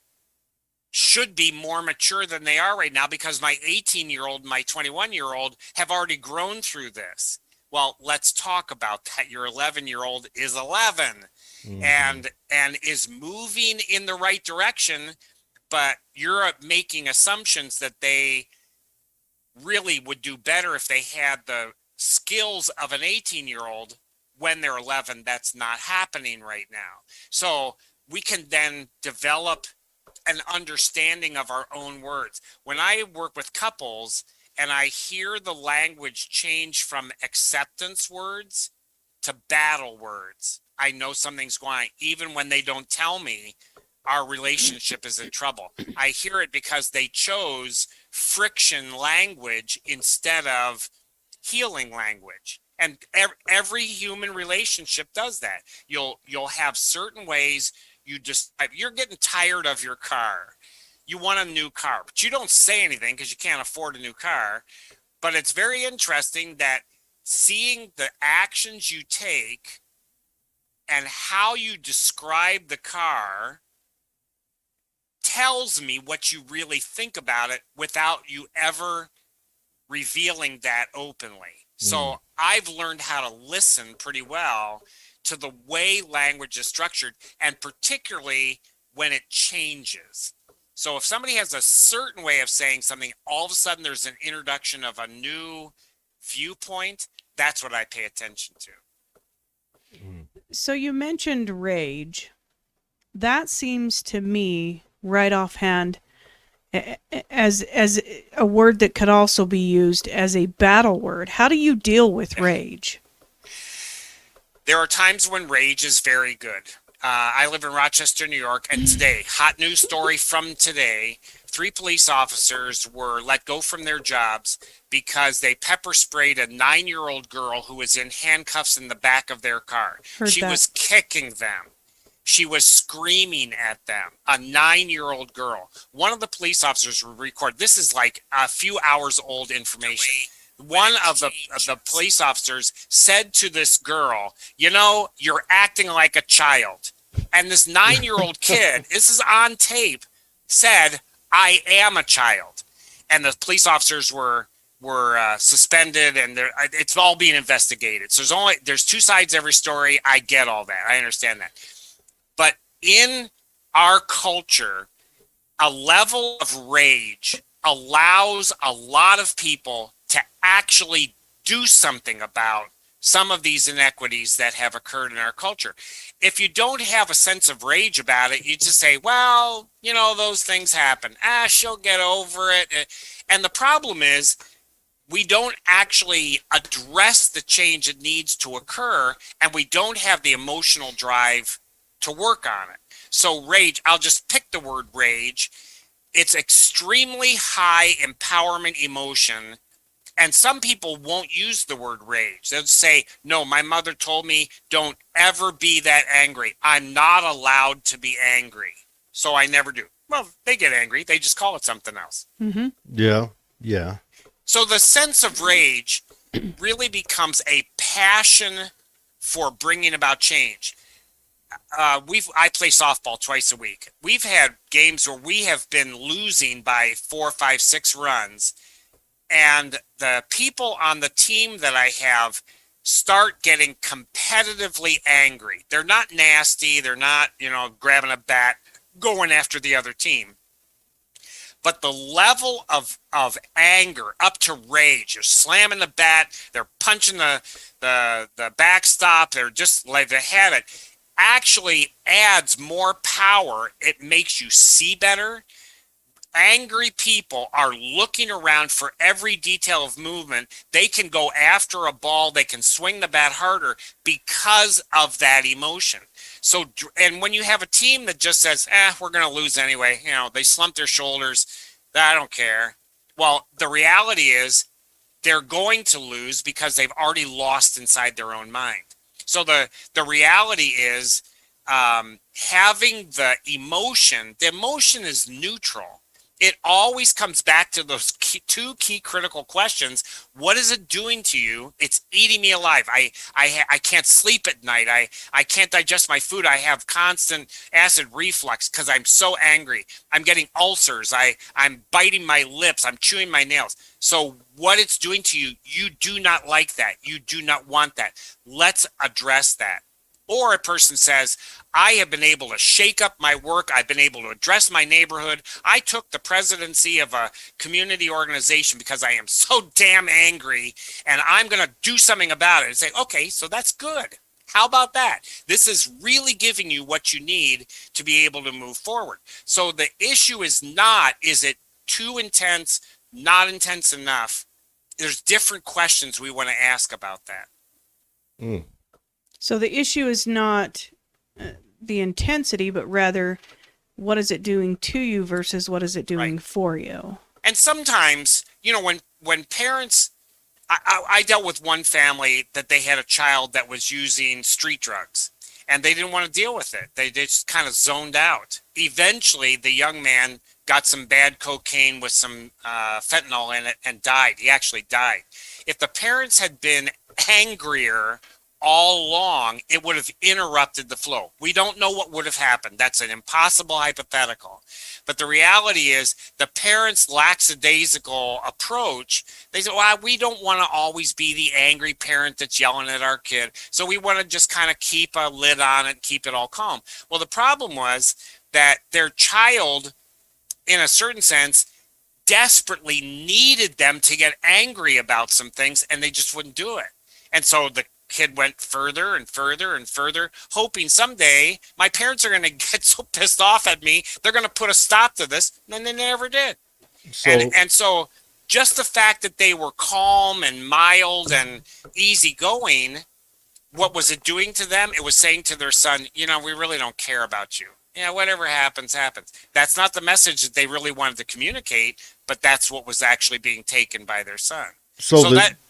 should be more mature than they are right now because my 18-year-old, my 21-year-old have already grown through this. Well, let's talk about that. Your 11-year-old is 11 and is moving in the right direction, but you're making assumptions that they really would do better if they had the skills of an 18-year-old when they're 11. That's not happening right now. So we can then develop an understanding of our own words. When I work with couples and I hear the language change from acceptance words to battle words, I know something's going on. Even when they don't tell me, our relationship is in trouble. I hear it because they chose friction language instead of healing language. And every human relationship does that. You'll have certain ways you're getting tired of your car. You want a new car, but you don't say anything because you can't afford a new car. But it's very interesting that seeing the actions you take and how you describe the car tells me what you really think about it without you ever revealing that openly. So I've learned how to listen pretty well to the way language is structured, and particularly when it changes. So if somebody has a certain way of saying something, all of a sudden there's an introduction of a new viewpoint, that's what I pay attention to. So you mentioned rage. That seems to me right offhand as a word that could also be used as a battle word. How do you deal with rage? There are times when rage is very good. I live in Rochester, New York, and today, hot news story from today, 3 police officers were let go from their jobs because they pepper sprayed a 9-year-old girl who was in handcuffs in the back of their car. She was kicking them. She was screaming at them, a 9-year-old girl. One of the police officers will record. This is like a few hours old information. One of the police officers said to this girl, you're acting like a child. And this 9-year-old kid, this is on tape, said, I am a child. And the police officers were suspended, and it's all being investigated. So there's 2 sides to every story. I get all that. I understand that. But in our culture, a level of rage allows a lot of people to actually do something about some of these inequities that have occurred in our culture. If you don't have a sense of rage about it, you just say, well, those things happen. She'll get over it. And the problem is we don't actually address the change that needs to occur, and we don't have the emotional drive to work on it. So rage, I'll just pick the word rage. It's extremely high empowerment emotion. And some people won't use the word rage. They'll say, no, my mother told me don't ever be that angry. I'm not allowed to be angry. So I never do. Well, they get angry. They just call it something else. Mm-hmm. Yeah. So the sense of rage really becomes a passion for bringing about change. I play softball twice a week. We've had games where we have been losing by 4, 5, 6 runs, and the people on the team that I have start getting competitively angry. They're not nasty. They're not, grabbing a bat, going after the other team. But the level of anger up to rage, they're slamming the bat, they're punching the backstop, they're just like they had it, actually adds more power. It makes you see better. Angry people are looking around for every detail of movement. They can go after a ball, they can swing the bat harder because of that emotion. So, and when you have a team that just says, we're going to lose anyway, they slump their shoulders, I don't care. Well, the reality is they're going to lose because they've already lost inside their own mind. So the reality is having the emotion is neutral. It always comes back to those two key critical questions. What is it doing to you? It's eating me alive. I can't sleep at night. I can't digest my food. I have constant acid reflux because I'm so angry. I'm getting ulcers. I'm biting my lips. I'm chewing my nails. So what it's doing to you, you do not like that. You do not want that. Let's address that. Or a person says, I have been able to shake up my work. I've been able to address my neighborhood. I took the presidency of a community organization because I am so damn angry, and I'm going to do something about it. And say, okay, so that's good. How about that? This is really giving you what you need to be able to move forward. So the issue is not, is it too intense, not intense enough? There's different questions we want to ask about that. Mm. So the issue is not the intensity, but rather what is it doing to you versus what is it doing for you. And sometimes, when parents, I dealt with one family that they had a child that was using street drugs, and they didn't want to deal with it. They just kind of zoned out. Eventually, the young man got some bad cocaine with some fentanyl in it and died. He actually died. If the parents had been angrier all along, it would have interrupted the flow. We don't know what would have happened. That's an impossible hypothetical. But the reality is the parents' lackadaisical approach, they say, well, we don't want to always be the angry parent that's yelling at our kid. So we want to just kind of keep a lid on it, keep it all calm. Well, the problem was that their child, in a certain sense, desperately needed them to get angry about some things, and they just wouldn't do it. And so the kid went further and further and further, hoping someday my parents are going to get so pissed off at me, they're going to put a stop to this, and they never did. And so just the fact that they were calm and mild and easygoing, what was it doing to them? It was saying to their son, we really don't care about you. Whatever happens, happens. That's not the message that they really wanted to communicate, but that's what was actually being taken by their son. So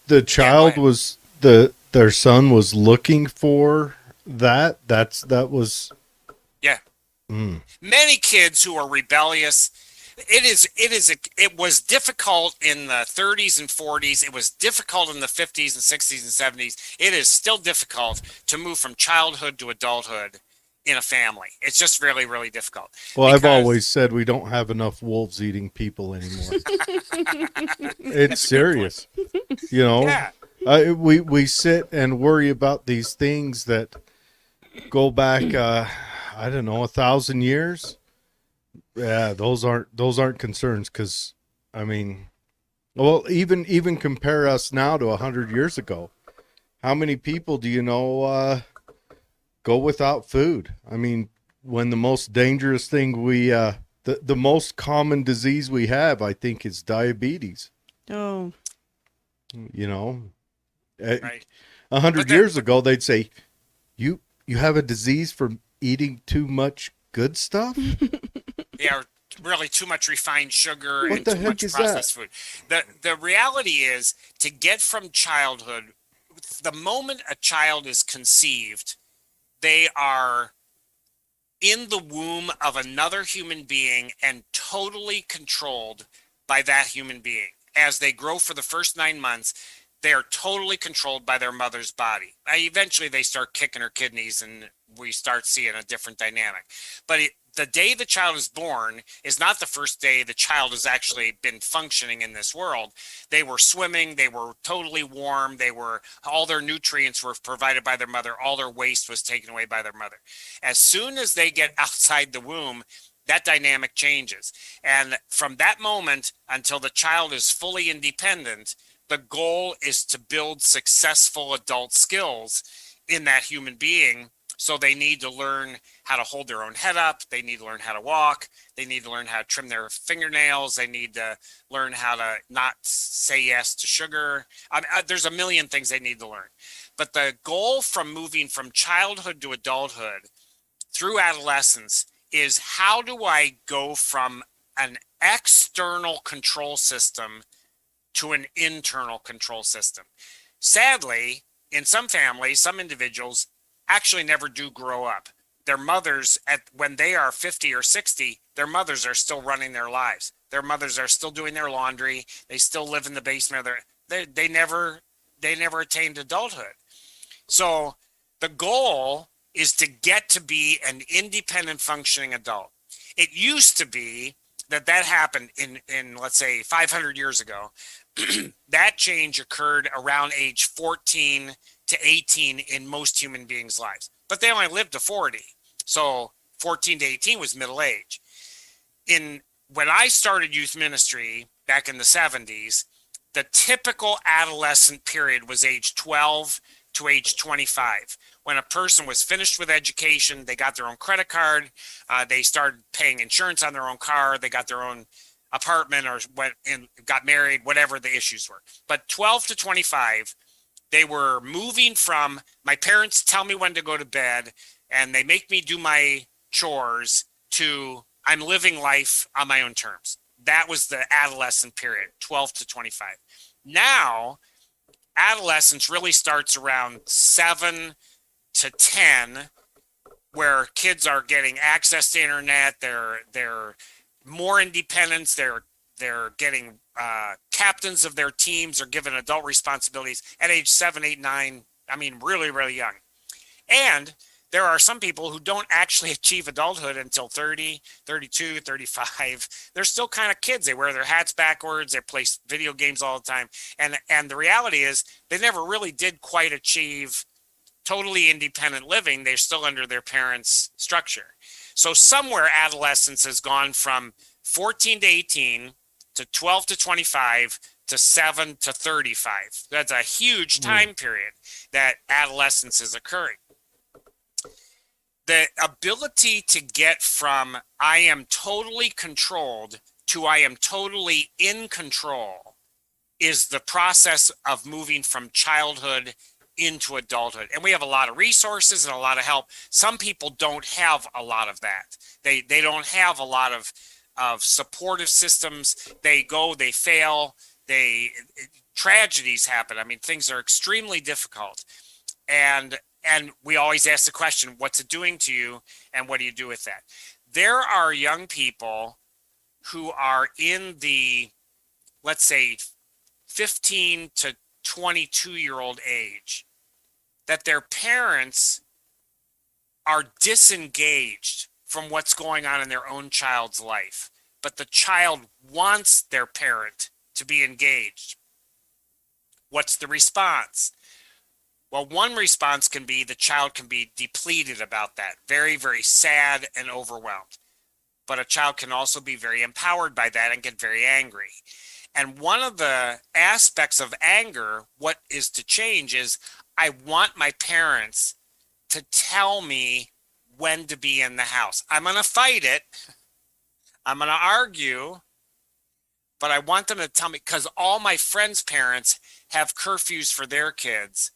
the child was their son was looking for that. That was. Yeah. Mm. Many kids who are rebellious. It was difficult in the 30s and 40s. It was difficult in the 50s and 60s and 70s. It is still difficult to move from childhood to adulthood in a family. It's just really, really difficult. Well, I've always said we don't have enough wolves eating people anymore. It's serious. Yeah. We sit and worry about these things that go back, 1,000 years. Yeah, those aren't concerns because, even compare us now to 100 years ago. How many people do you know go without food? When the most dangerous thing the most common disease we have, I think, is diabetes. Oh. Right. 100 years ago, they'd say, you have a disease from eating too much good stuff? Yeah, really too much refined sugar What and the too heck much is processed food. The reality is, to get from childhood, the moment a child is conceived, they are in the womb of another human being and totally controlled by that human being. As they grow for the first 9 months, they are totally controlled by their mother's body. Eventually, they start kicking her kidneys and we start seeing a different dynamic. But the day the child is born is not the first day the child has actually been functioning in this world. They were swimming, they were totally warm, all their nutrients were provided by their mother, all their waste was taken away by their mother. As soon as they get outside the womb, that dynamic changes. And from that moment until the child is fully independent, the goal is to build successful adult skills in that human being. So they need to learn how to hold their own head up. They need to learn how to walk. They need to learn how to trim their fingernails. They need to learn how to not say yes to sugar. There's a million things they need to learn. But the goal from moving from childhood to adulthood through adolescence is, how do I go from an external control system to an internal control system? Sadly, in some families, some individuals actually never do grow up. Their mothers, when they are 50 or 60, their mothers are still running their lives. Their mothers are still doing their laundry. They still live in the basement. They never attained adulthood. So the goal is to get to be an independent functioning adult. It used to be that happened in let's say 500 years ago. That change occurred around age 14 to 18 in most human beings' lives, but they only lived to 40. So 14 to 18 was middle age. When I started youth ministry back in the 70s, the typical adolescent period was age 12 to age 25. When a person was finished with education, they got their own credit card, they started paying insurance on their own car, they got their own apartment or went and got married, whatever the issues were. But 12 to 25, they were moving from, my parents tell me when to go to bed and they make me do my chores, to I'm living life on my own terms. That was the adolescent period, 12 to 25. Now, adolescence really starts around 7 to 10, where kids are getting access to internet. They're more independence. They're getting captains of their teams, are given adult responsibilities at age 7, 8, 9. I mean, really, really young. And there are some people who don't actually achieve adulthood until 30, 32, 35. They're still kind of kids. They wear their hats backwards. They play video games all the time. And the reality is they never really did quite achieve totally independent living. They're still under their parents' structure. So somewhere adolescence has gone from 14 to 18 to 12 to 25 to 7 to 35. That's a huge time period that adolescence is occurring. The ability to get from I am totally controlled to I am totally in control is the process of moving from childhood into adulthood. And we have a lot of resources and a lot of help. Some people don't have a lot of that. They don't have a lot of supportive systems. They fail, tragedies happen. I mean, things are extremely difficult. And we always ask the question, what's it doing to you? And what do you do with that? There are young people who are in the, let's say, 15 to 22-year-old age, that their parents are disengaged from what's going on in their own child's life, but the child wants their parent to be engaged. What's the response? Well, one response can be the child can be depleted about that, very, very sad and overwhelmed. But a child can also be very empowered by that and get very angry. And one of the aspects of anger, what is to change, is I want my parents to tell me when to be in the house. I'm going to fight it. I'm going to argue. But I want them to tell me, because all my friends' parents have curfews for their kids.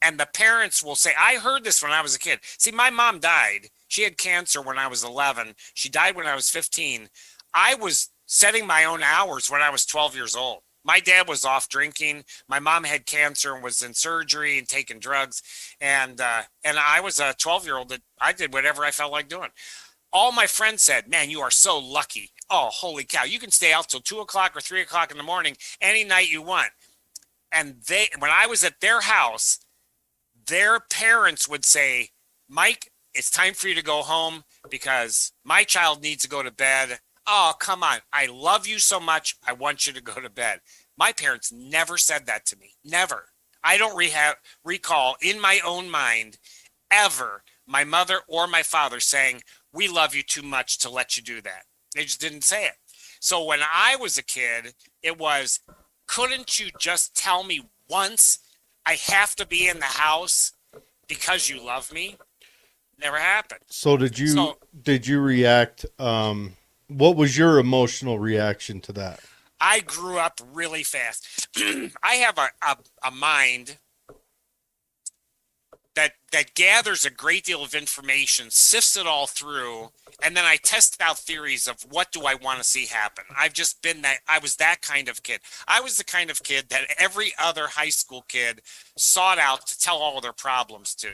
And the parents will say, I heard this when I was a kid. See, my mom died. She had cancer when I was 11. She died when I was 15. I was setting my own hours when I was 12 years old. My dad was off drinking. My mom had cancer and was in surgery and taking drugs. And I was a 12-year-old that I did whatever I felt like doing. All my friends said, man, you are so lucky. Oh, holy cow. You can stay out till 2 o'clock or 3 o'clock in the morning any night you want. And when I was at their house, their parents would say, Mike, it's time for you to go home because my child needs to go to bed. Oh, come on. I love you so much. I want you to go to bed. My parents never said that to me. Never. I don't recall in my own mind ever my mother or my father saying, we love you too much to let you do that. They just didn't say it. So when I was a kid, it was, couldn't you just tell me once I have to be in the house because you love me? Never happened. So did you react? What was your emotional reaction to that? I grew up really fast. I have a mind that gathers a great deal of information, sifts it all through, and then I test out theories of what do I want to see happen. I've just been that. I was that kind of kid. I was the kind of kid that every other high school kid sought out to tell all of their problems to,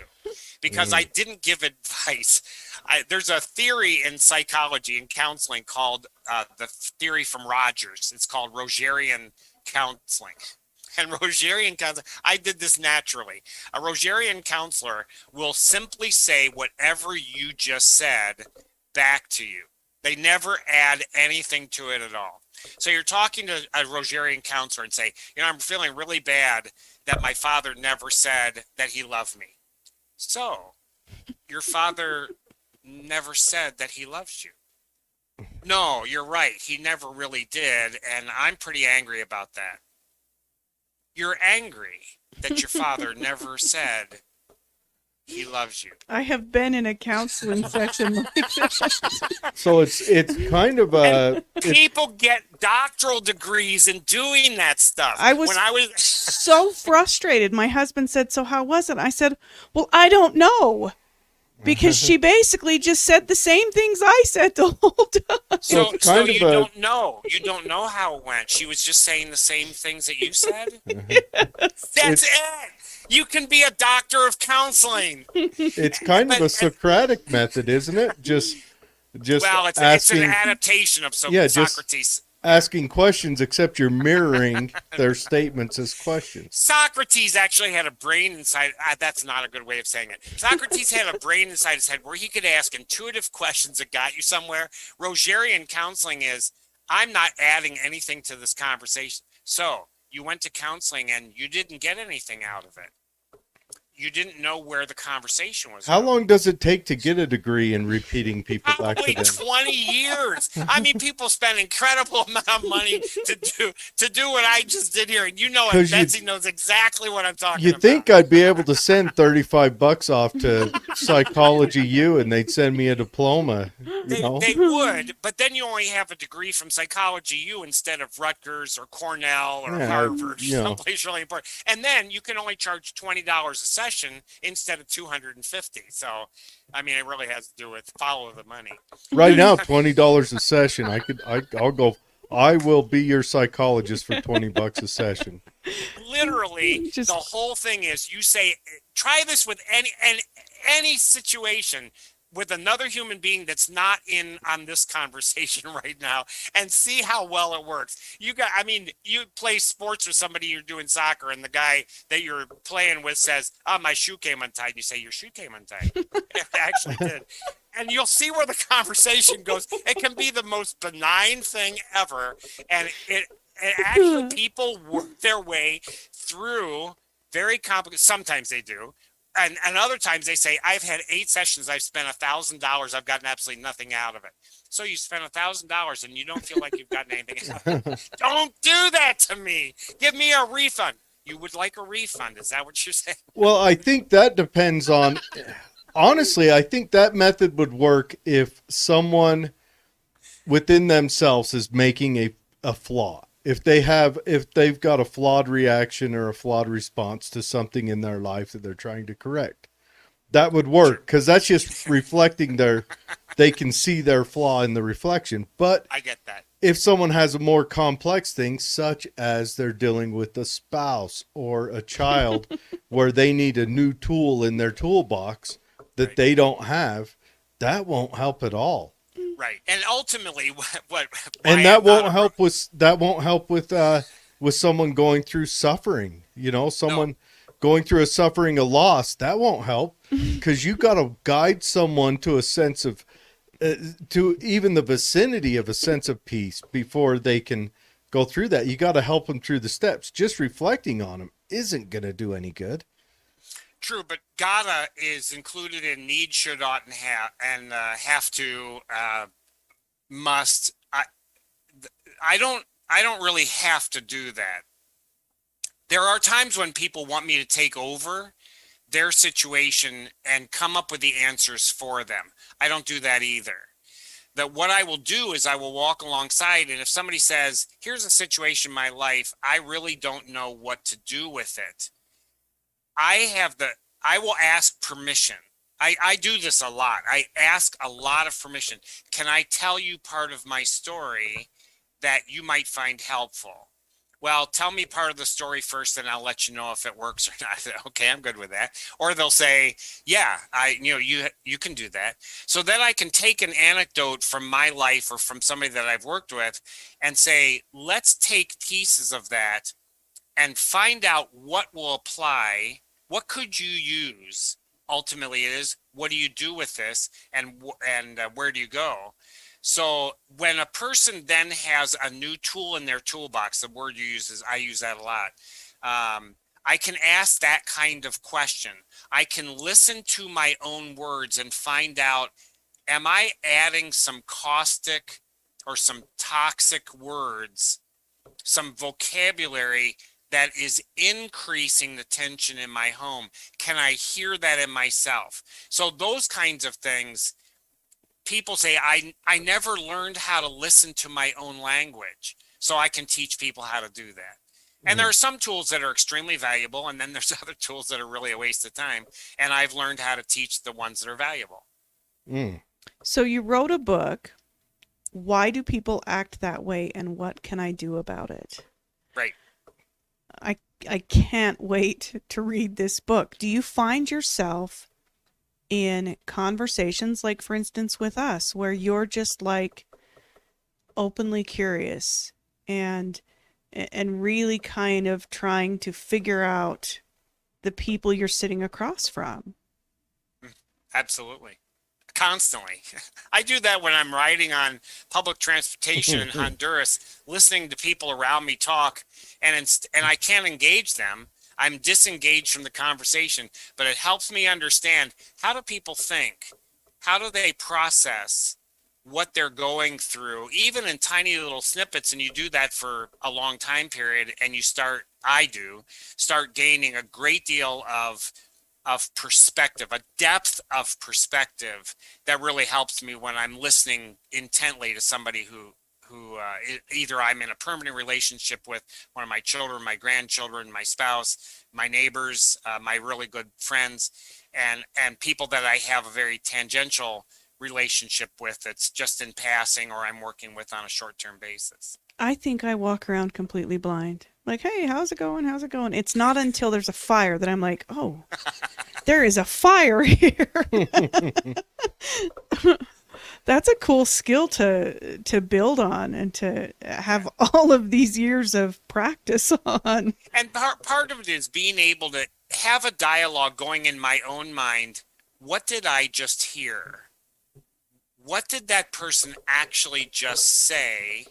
because I didn't give advice. There's a theory in psychology and counseling called the theory from Rogers. It's called Rogerian counseling. And Rogerian counselor, I did this naturally. A Rogerian counselor will simply say whatever you just said back to you. They never add anything to it at all. So you're talking to a Rogerian counselor and say, I'm feeling really bad that my father never said that he loved me. So your father never said that he loves you. No, you're right. He never really did. And I'm pretty angry about that. You're angry that your father never said he loves you. I have been in a counseling session like this. So it's kind of people get doctoral degrees in doing that stuff. I was so frustrated. My husband said, "So how was it?" I said, "Well, I don't know." Because she basically just said the same things I said the whole time. So you don't know. You don't know how it went. She was just saying the same things that you said? Yes. That's it. You can be a doctor of counseling. It's kind of a Socratic method, isn't it? Just well, it's an adaptation of Socrates. Asking questions, except you're mirroring their statements as questions. Socrates actually had a brain inside. That's not a good way of saying it. Socrates had a brain inside his head where he could ask intuitive questions that got you somewhere. Rogerian counseling is, I'm not adding anything to this conversation. So you went to counseling and you didn't get anything out of it. You didn't know where the conversation was. How long does it take to get a degree in repeating people back to them? 20 years. I mean, people spend incredible amount of money to do what I just did here, and Betsy knows exactly what I'm talking about. You think I'd be able to send $35 off to Psychology U, and they'd send me a diploma? They would, but then you only have a degree from Psychology U instead of Rutgers or Cornell or Harvard, someplace really important. And then you can only charge $20 a session instead of $250. So, I mean, it really has to do with follow the money. Right now, $20 a session. I'll go. I will be your psychologist for $20 a session. Literally, the whole thing is you say, try this with any situation with another human being that's not in on this conversation right now and see how well it works. You play sports with somebody, you're doing soccer, and the guy that you're playing with says, "Oh, my shoe came untied." You say, "Your shoe came untied." It actually did. And you'll see where the conversation goes. It can be the most benign thing ever. And it actually, people work their way through very complicated, sometimes they do. And other times they say, I've had 8 sessions, I've spent $1,000, I've gotten absolutely nothing out of it. So you spent $1,000 and you don't feel like you've gotten anything out of it. Don't do that to me. Give me a refund. You would like a refund. Is that what you're saying? Well, I think that depends on, honestly, I think that method would work if someone within themselves is making a flaw. If they've got a flawed reaction or a flawed response to something in their life that they're trying to correct, that would work because that's just reflecting they can see their flaw in the reflection. But I get that. If someone has a more complex thing, such as they're dealing with a spouse or a child where they need a new tool in their toolbox that they don't have, that won't help at all. Right, and ultimately, that won't help with someone going through suffering. Someone going through a suffering, a loss, that won't help, because you got to guide someone to a sense of, to even the vicinity of a sense of peace before they can go through that. You got to help them through the steps. Just reflecting on them isn't going to do any good. True, but gotta is included in need, should, ought, and have to, must. I don't really have to do that. There are times when people want me to take over their situation and come up with the answers for them. I don't do that either. That what I will do is I will walk alongside, and if somebody says, here's a situation in my life, I really don't know what to do with it, I will ask permission. I do this a lot. I ask a lot of permission. Can I tell you part of my story that you might find helpful? Well, tell me part of the story first, and I'll let you know if it works or not. Okay, I'm good with that. Or they'll say, yeah, you can do that. So then I can take an anecdote from my life or from somebody that I've worked with and say, let's take pieces of that and find out what will apply. What could you use? Ultimately, it is, what do you do with this, and where do you go? So when a person then has a new tool in their toolbox, the word you use is, I use that a lot. I can ask that kind of question. I can listen to my own words and find out, am I adding some caustic or some toxic words, some vocabulary that is increasing the tension in my home? Can I hear that in myself? So those kinds of things, people say, I never learned how to listen to my own language. So I can teach people how to do that. And there are some tools that are extremely valuable, and then there's other tools that are really a waste of time. And I've learned how to teach the ones that are valuable. So you wrote a book. Why do people act that way, and what can I do about it? Right. I can't wait to read this book. Do you find yourself in conversations, like for instance with us, where you're just like openly curious and really kind of trying to figure out the people you're sitting across from? Absolutely. Constantly. I do that when I'm riding on public transportation in Honduras, listening to people around me talk, and I can't engage them. I'm disengaged from the conversation, but it helps me understand, how do people think? How do they process what they're going through, even in tiny little snippets? And you do that for a long time period, and you start gaining a great deal of perspective, a depth of perspective that really helps me when I'm listening intently to somebody who either I'm in a permanent relationship with, one of my children, my grandchildren, my spouse, my neighbors, my really good friends, and people that I have a very tangential relationship with that's just in passing or I'm working with on a short-term basis. I think I walk around completely blind. Like, hey, how's it going? How's it going? It's not until there's a fire that I'm like, oh, there is a fire here. That's a cool skill to build on and to have all of these years of practice on. And part of it is being able to have a dialogue going in my own mind. What did I just hear? What did that person actually just say?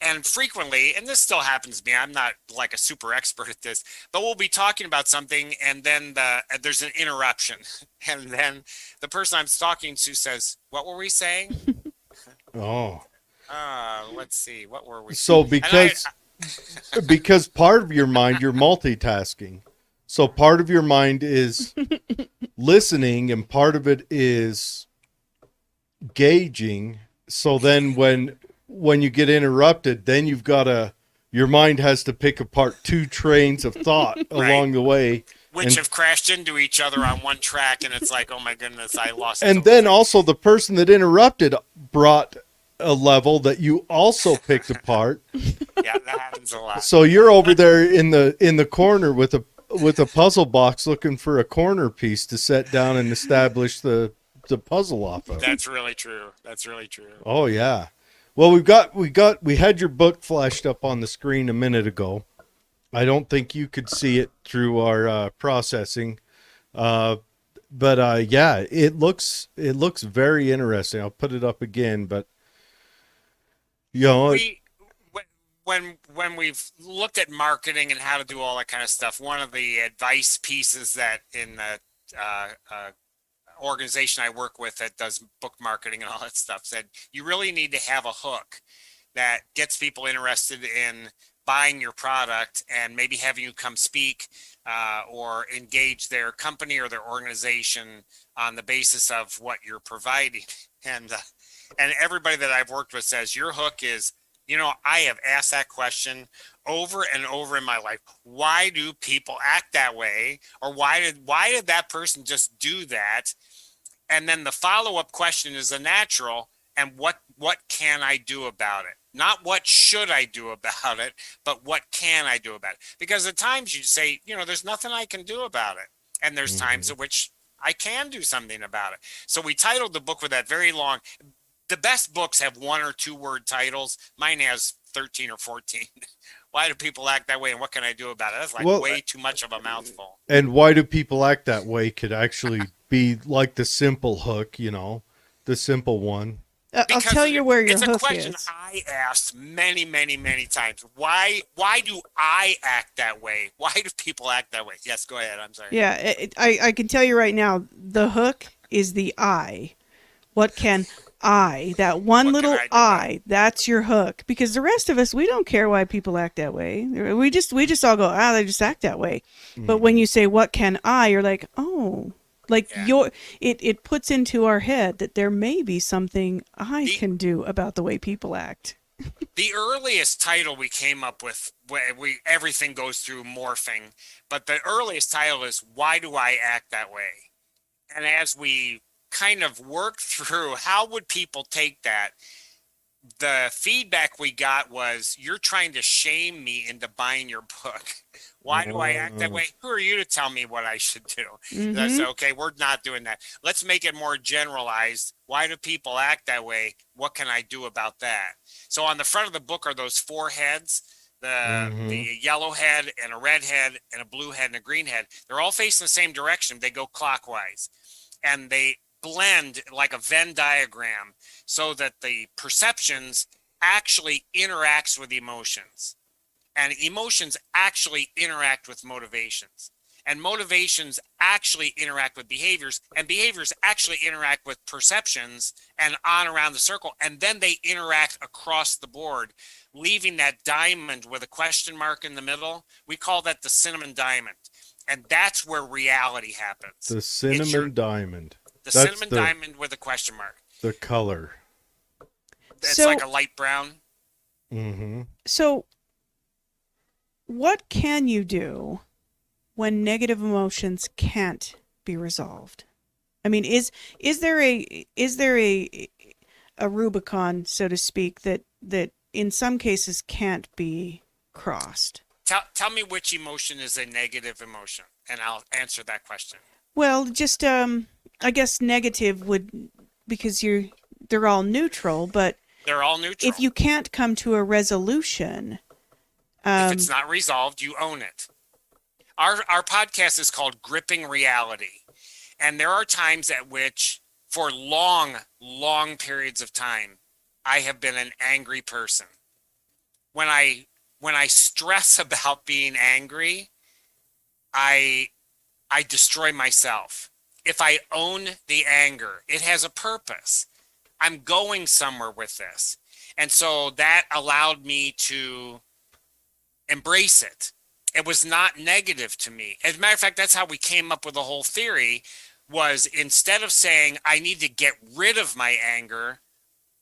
And frequently, and this still happens to me, I'm not like a super expert at this, but we'll be talking about something, and then there's an interruption. And then the person I'm talking to says, what were we saying? Oh. Let's see. What were we So saying? because part of your mind, you're multitasking. So part of your mind is listening, and part of it is gauging. So then when you get interrupted, then your mind has to pick apart two trains of thought along the way. Which have crashed into each other on one track, and it's like, oh my goodness, I lost it. And then also the person that interrupted brought a level that you also picked apart. Yeah, that happens a lot. So you're over there in the corner with a puzzle box looking for a corner piece to set down and establish the puzzle off of. That's really true. That's really true. Oh yeah. Well, we had your book flashed up on the screen a minute ago, I don't think you could see it through our processing. Uh, but yeah, it looks very interesting. I'll put it up again, but you know, We when we've looked at marketing and how to do all that kind of stuff, one of the advice pieces that in the organization I work with that does book marketing and all that stuff said you really need to have a hook that gets people interested in buying your product and maybe having you come speak or engage their company or their organization on the basis of what you're providing. And everybody that I've worked with says your hook is, I have asked that question over and over in my life. Why do people act that way? Or why did that person just do that? And then the follow-up question is a natural, and what can I do about it? Not what should I do about it, but what can I do about it? Because at times you say, there's nothing I can do about it. And there's times at which I can do something about it. So we titled the book with that very long. The best books have 1 or 2 word titles. Mine has 13 or 14. Why do people act that way and what can I do about it? That's like way too much of a mouthful. and why do people act that way could actually be like the simple hook, the simple one. I'll tell you where your it's a hook question is. I asked many, many, many times. Why do I act that way? Why do people act that way? Yes, go ahead. I'm sorry. Yeah, I can tell you right now, the hook is the I. What can I? That one What little can I do? that's your hook. Because the rest of us, we don't care why people act that way. We just all go, they just act that way. But when you say what can I, you're like, oh, like Yeah. it puts into our head that there may be something I The can do about the way people act. the earliest title we came up with, everything goes through morphing, but the earliest title is Why Do I Act That Way? And as we kind of work through how would people take that, the feedback we got was, you're trying to shame me into buying your book. Why do I act that way? Who are you to tell me what I should do? And I said, okay, we're not doing that. Let's make it more generalized. Why do people act that way? What can I do about that? So on the front of the book are those 4 heads, the yellow head and a red head and a blue head and a green head. They're all facing the same direction. They go clockwise. And they blend like a Venn diagram so that the perceptions actually interacts with emotions, and emotions actually interact with motivations, and motivations actually interact with behaviors, and behaviors actually interact with perceptions, and on around the circle, and then they interact across the board, leaving that diamond with a question mark in the middle. We call that the cinnamon diamond, and that's where reality happens. The cinnamon diamond. The cinnamon diamond with a question mark. The color. It's like a light brown. So what can you do when negative emotions can't be resolved? I mean, is there a Rubicon, so to speak, that in some cases can't be crossed? Tell me which emotion is a negative emotion, and I'll answer that question. Well, just I guess negative would, because they're all neutral, but they're all neutral. If you can't come to a resolution, if it's not resolved, you own it. Our podcast is called Gripping Reality, and there are times at which, for long periods of time, I have been an angry person. When I stress about being angry, I destroy myself. If I own the anger, it has a purpose. I'm going somewhere with this. And so that allowed me to embrace it. It was not negative to me. As a matter of fact, that's how we came up with the whole theory, was instead of saying, I need to get rid of my anger,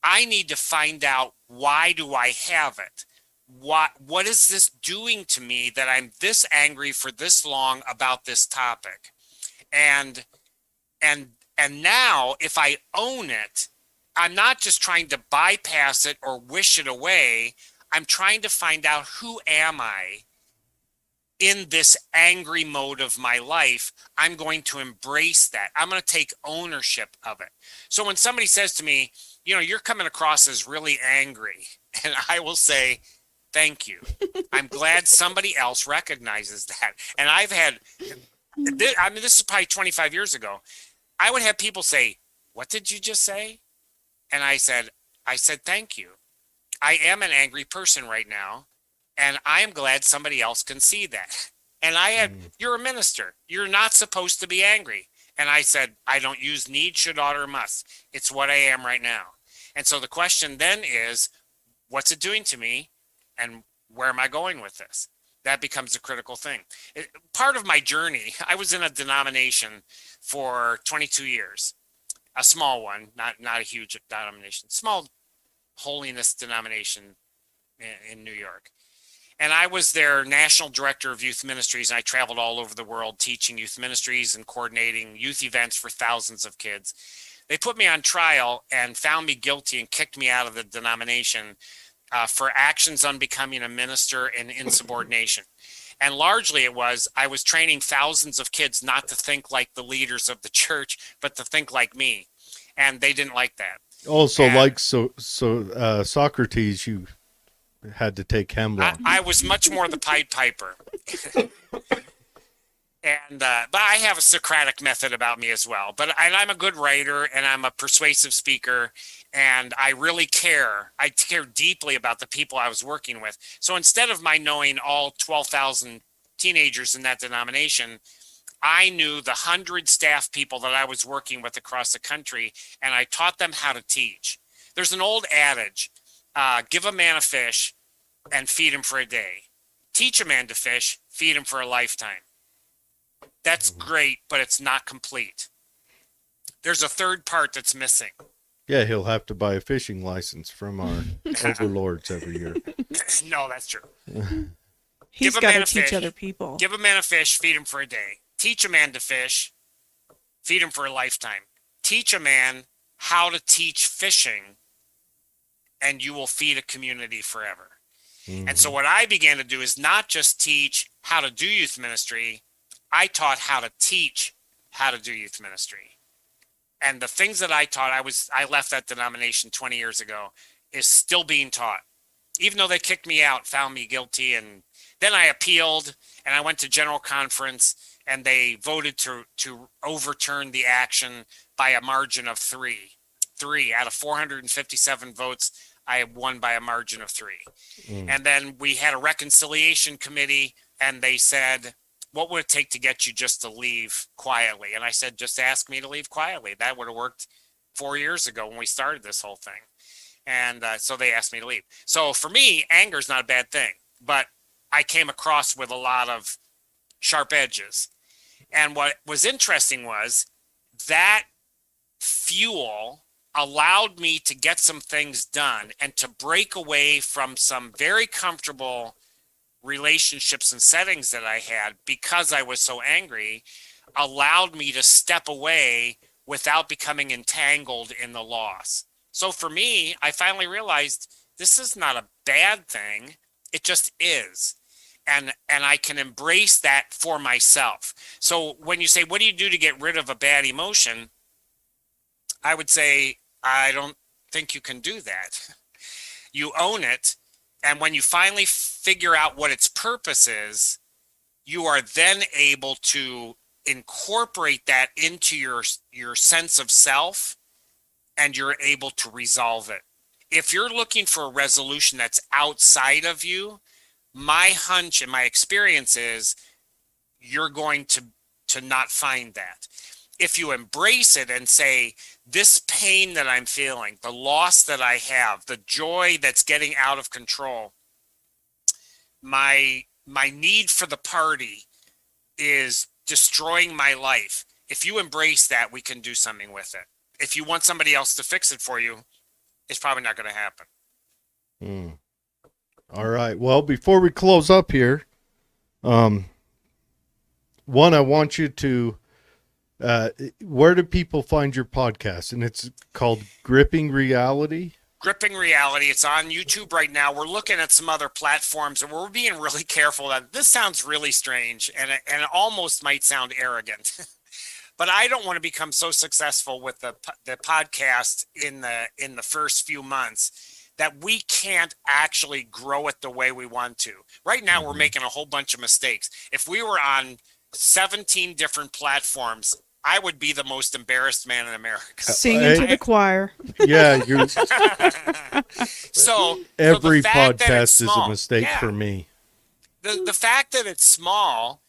I need to find out, why do I have it? What is this doing to me that I'm this angry for this long about this topic? And now, if I own it, I'm not just trying to bypass it or wish it away. I'm trying to find out, who am I in this angry mode of my life? I'm going to embrace that. I'm going to take ownership of it. So when somebody says to me, you're coming across as really angry, and I will say, thank you. I'm glad somebody else recognizes that. And I've had, I mean, this is probably 25 years ago. I would have people say, what did you just say? And I said, thank you. I am an angry person right now, and I am glad somebody else can see that. And I had, you're a minister. You're not supposed to be angry. And I said, I don't use need, should, ought, or must. It's what I am right now. And so the question then is, what's it doing to me? And where am I going with this? That becomes a critical thing. Part of my journey, I was in a denomination for 22 years, a small one, not a huge denomination, small holiness denomination in New York. And I was their national director of youth ministries. And I traveled all over the world teaching youth ministries and coordinating youth events for thousands of kids. They put me on trial and found me guilty and kicked me out of the denomination for actions unbecoming a minister and insubordination. And largely I was training thousands of kids not to think like the leaders of the church, but to think like me. And they didn't like that. Also, like Socrates, you had to take hemlock. I was much more the Pied Piper. And but I have a Socratic method about me as well. But I'm a good writer and I'm a persuasive speaker, and I really care. I care deeply about the people I was working with. So instead of my knowing all 12,000 teenagers in that denomination, I knew the 100 staff people that I was working with across the country, and I taught them how to teach. There's an old adage, give a man a fish and feed him for a day. Teach a man to fish, feed him for a lifetime. That's great, but it's not complete. There's a third part that's missing. Yeah, he'll have to buy a fishing license from our overlords every year. No, that's true. He's got to teach other people. Give a man a fish, feed him for a day. Teach a man to fish, feed him for a lifetime. Teach a man how to teach fishing, and you will feed a community forever. Mm-hmm. And so what I began to do is not just teach how to do youth ministry, I taught how to teach how to do youth ministry. And the things that I taught, I left that denomination 20 years ago, is still being taught. Even though they kicked me out, found me guilty, and then I appealed, and I went to general conference, and they voted to overturn the action by a margin of three. Out of 457 votes, I won by a margin of 3. And then we had a reconciliation committee, and they said, what would it take to get you just to leave quietly? And I said, just ask me to leave quietly. That would have worked 4 years ago when we started this whole thing. And so they asked me to leave. So for me, anger is not a bad thing, but I came across with a lot of sharp edges. And what was interesting was that fuel allowed me to get some things done and to break away from some very comfortable relationships and settings that I had because I was so angry, allowed me to step away without becoming entangled in the loss. So for me, I finally realized this is not a bad thing. It just is. And I can embrace that for myself. So when you say, what do you do to get rid of a bad emotion? I would say, I don't think you can do that. You own it. And when you finally figure out what its purpose is, you are then able to incorporate that into your sense of self, and you're able to resolve it. If you're looking for a resolution that's outside of you, my hunch and my experience is you're going to not find that. If you embrace it and say, this pain that I'm feeling, the loss that I have, the joy that's getting out of control, my need for the party is destroying my life. If you embrace that, we can do something with it. If you want somebody else to fix it for you, it's probably not going to happen. All right. Well, before we close up here, one, I want you to, where do people find your podcast? And it's called Gripping Reality. Gripping Reality. It's on YouTube right now. We're looking at some other platforms, and we're being really careful that this sounds really strange, and it almost might sound arrogant. But I don't want to become so successful with the podcast in the first few months that we can't actually grow it the way we want to. Right now, we're making a whole bunch of mistakes. If we were on 17 different platforms, I would be the most embarrassed man in America. Singing to the choir. Yeah, you're. So Every the fact that it's podcast is a small, mistake for me. the fact that it's small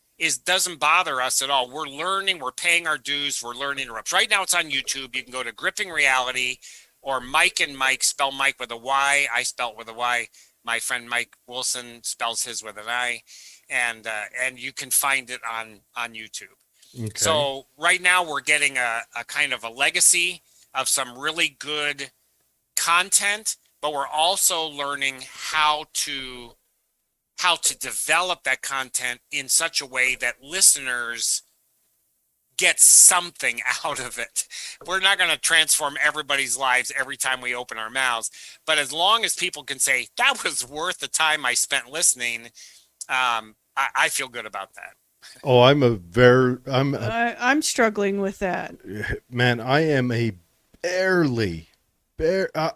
doesn't bother us at all. We're learning, we're paying our dues, we're learning the ropes. Right now it's on YouTube. You can go to Gripping Reality or Myke and Mike, spell Mike with a Y. I spell it with a Y. My friend Mike Wilson spells his with an I. And you can find it on YouTube. Okay. So right now we're getting a kind of a legacy of some really good content, but we're also learning how to develop that content in such a way that listeners get something out of it. We're not going to transform everybody's lives every time we open our mouths, but as long as people can say that was worth the time I spent listening, I feel good about that. Oh, I'm struggling with that. Man, I am a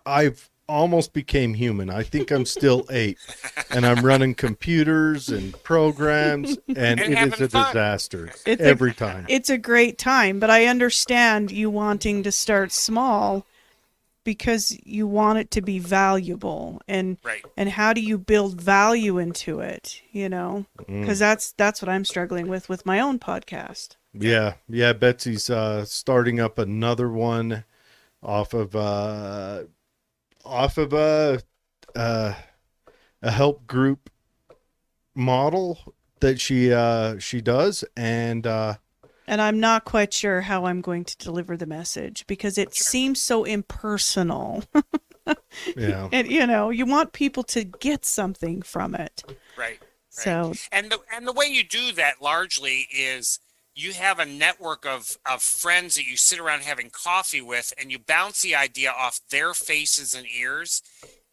I've almost became human. I think I'm still 8, and I'm running computers and programs, and it is a disaster every time. It's a great time, but I understand you wanting to start small because you want it to be valuable, and Right. and how do you build value into it? Because that's what I'm struggling with my own podcast. Yeah. Betsy's starting up another one off of a help group model that she does, and I'm not quite sure how I'm going to deliver the message because it seems so impersonal. yeah. And you want people to get something from it. Right. So and the way you do that largely is you have a network of friends that you sit around having coffee with, and you bounce the idea off their faces and ears.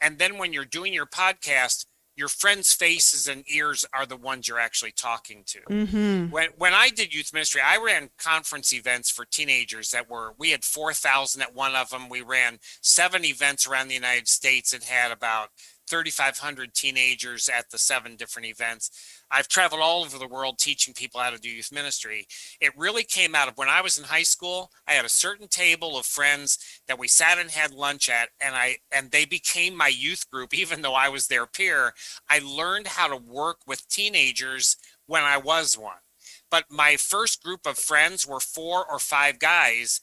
And then when you're doing your podcast, your friends' faces and ears are the ones you're actually talking to. mm-hmm. When I did youth ministry, I ran conference events for teenagers we had 4,000 at one of them. We ran 7 events around the United States and had about 3,500 teenagers at the 7 different events. I've traveled all over the world teaching people how to do youth ministry. It really came out of when I was in high school. I had a certain table of friends that we sat and had lunch at, and they became my youth group, even though I was their peer. I learned how to work with teenagers when I was one. But my first group of friends were 4 or 5 guys,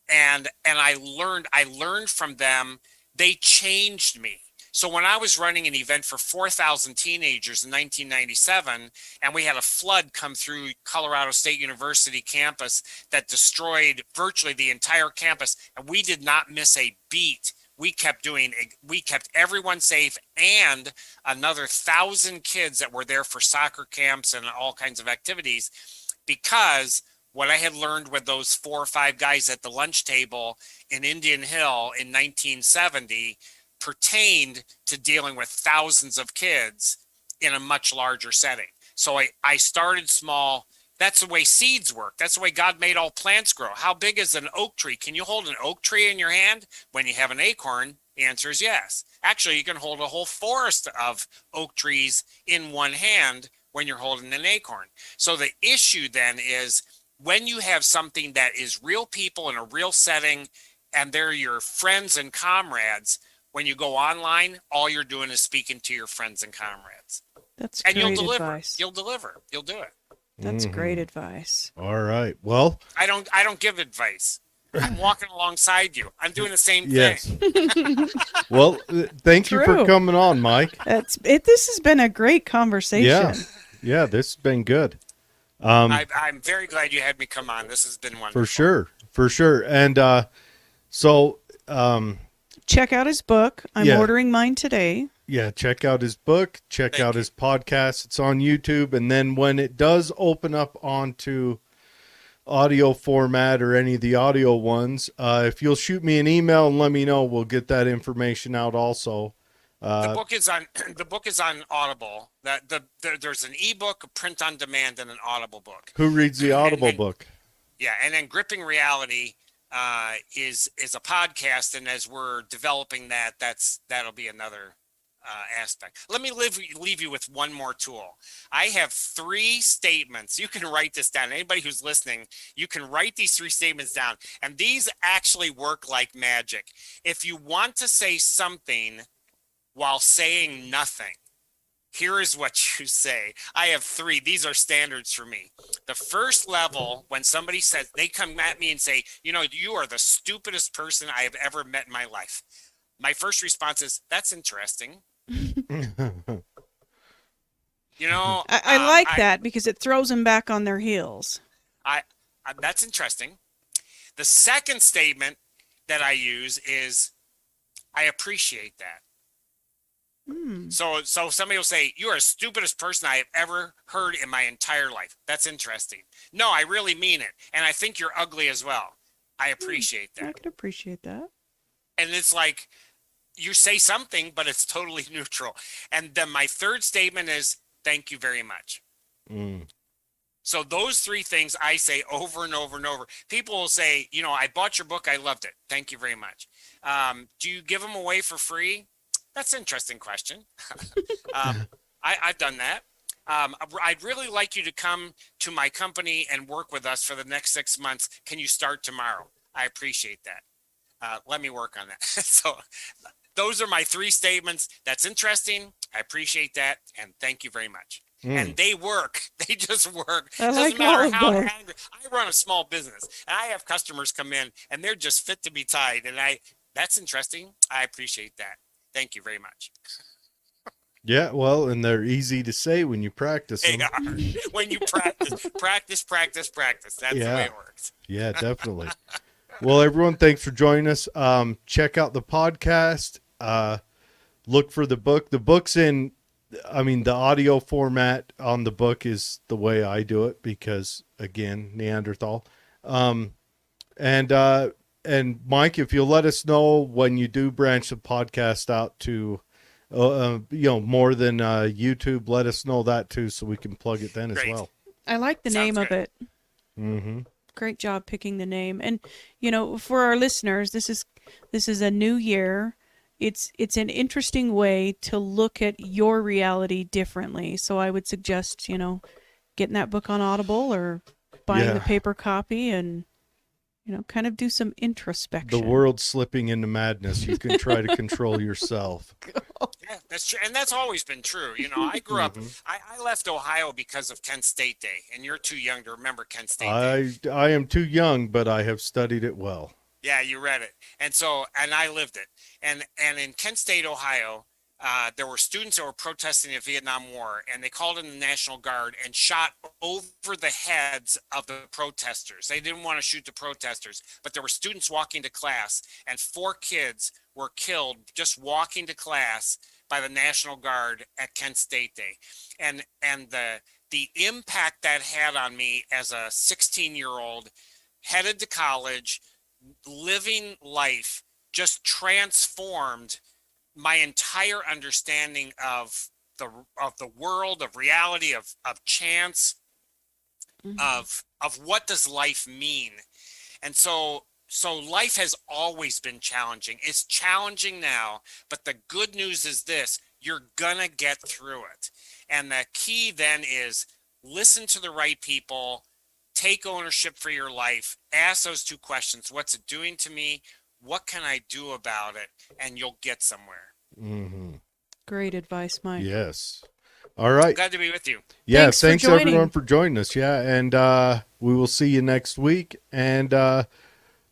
and I learned from them. They changed me. So when I was running an event for 4,000 teenagers in 1997, and we had a flood come through Colorado State University campus that destroyed virtually the entire campus, and we did not miss a beat. We kept everyone safe, and another 1,000 kids that were there for soccer camps and all kinds of activities, because what I had learned with those 4 or 5 guys at the lunch table in Indian Hill in 1970 pertained to dealing with thousands of kids in a much larger setting. So I started small. That's the way seeds work. That's the way God made all plants grow. How big is an oak tree? Can you hold an oak tree in your hand? When you have an acorn, the answer is yes. Actually, you can hold a whole forest of oak trees in one hand when you're holding an acorn. So the issue then is when you have something that is real people in a real setting, and they're your friends and comrades, when you go online, all you're doing is speaking to your friends and comrades. That's and great you'll deliver. advice. You'll deliver. You'll do it. That's great advice. All right. Well, I don't give advice. I'm walking alongside you. I'm doing the same thing. yes. Well, thank you for True. coming on, Mike. This has been a great conversation. Yeah, this has been good. I'm very glad you had me come on. This has been wonderful. For sure. And Check out his book. I'm Yeah. ordering mine today. yeah, check out his book, check out his podcast. It's on YouTube, and then when it does open up onto audio format or any of the audio ones, if you'll shoot me an email and let me know, we'll get that information out also. The book is on Audible. There's an ebook, a print on demand, and an Audible book. Who reads the Audible book? Yeah, and then Gripping Reality is a podcast, and as we're developing that, that'll be another aspect. Let me leave you with one more tool. I have 3 statements. You can write this down. Anybody who's listening, you can write these 3 statements down, and these actually work like magic. If you want to say something while saying nothing, here is what you say. I have 3. These are standards for me. The first level, when somebody says, they come at me and say, you are the stupidest person I have ever met in my life. My first response is, that's interesting. I like that because it throws them back on their heels. That's interesting. The second statement that I use is, I appreciate that. So somebody will say, you are the stupidest person I have ever heard in my entire life. That's interesting. No, I really mean it. And I think you're ugly as well. I appreciate that. I could appreciate that. And it's like, you say something, but it's totally neutral. And then my third statement is, thank you very much. So those 3 things I say over and over and over. People will say, I bought your book. I loved it. Thank you very much. Do you give them away for free? That's an interesting question. I've done that. I'd really like you to come to my company and work with us for the next 6 months. Can you start tomorrow? I appreciate that. Let me work on that. So those are my 3 statements. That's interesting. I appreciate that. And thank you very much. And they work. They just work. Doesn't matter how angry. I run a small business, and I have customers come in, and they're just fit to be tied. And that's interesting. I appreciate that. Thank you very much. Yeah, well, and they're easy to say when you practice them. They are. When you practice. That's the way it works. Yeah, definitely. Well, everyone, thanks for joining us. Check out the podcast. Look for the book. The book's the audio format on the book is the way I do it because, again, Neanderthal. And Myke, if you'll let us know when you do branch the podcast out to, more than YouTube, let us know that too, so we can plug it then as well. I like the name of it. Great job picking the name. And for our listeners, this is a new year. It's an interesting way to look at your reality differently. So I would suggest getting that book on Audible or buying the paper copy and kind of do some introspection. The world's slipping into madness. You can try to control yourself. Yeah, that's true. And that's always been true. I grew up, I left Ohio because of Kent State Day, and you're too young to remember Kent State Day. I am too young, but I have studied it well. Yeah, you read it. And I lived it. And in Kent State, Ohio, there were students that were protesting the Vietnam War, and they called in the National Guard and shot over the heads of the protesters. They didn't want to shoot the protesters, but there were students walking to class, and 4 kids were killed just walking to class by the National Guard at Kent State Day. And the impact that had on me as a 16-year-old headed to college, living life, just transformed my entire understanding of the world, of reality, of chance, of what does life mean. And so life has always been challenging. It's challenging now, but the good news is this: you're gonna get through it. And the key then is listen to the right people, take ownership for your life, ask those 2 questions. What's it doing to me? What can I do about it? And you'll get somewhere. Great advice, Myke. Yes. All right. Glad to be with you. Yeah. Thanks everyone for joining us. Yeah. And we will see you next week. And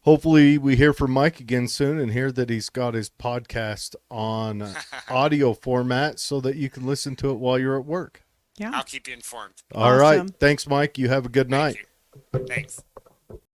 hopefully we hear from Myke again soon and hear that he's got his podcast on audio format so that you can listen to it while you're at work. Yeah. I'll keep you informed. All right. Thanks, Myke. You have a good night. Thank you. Thanks.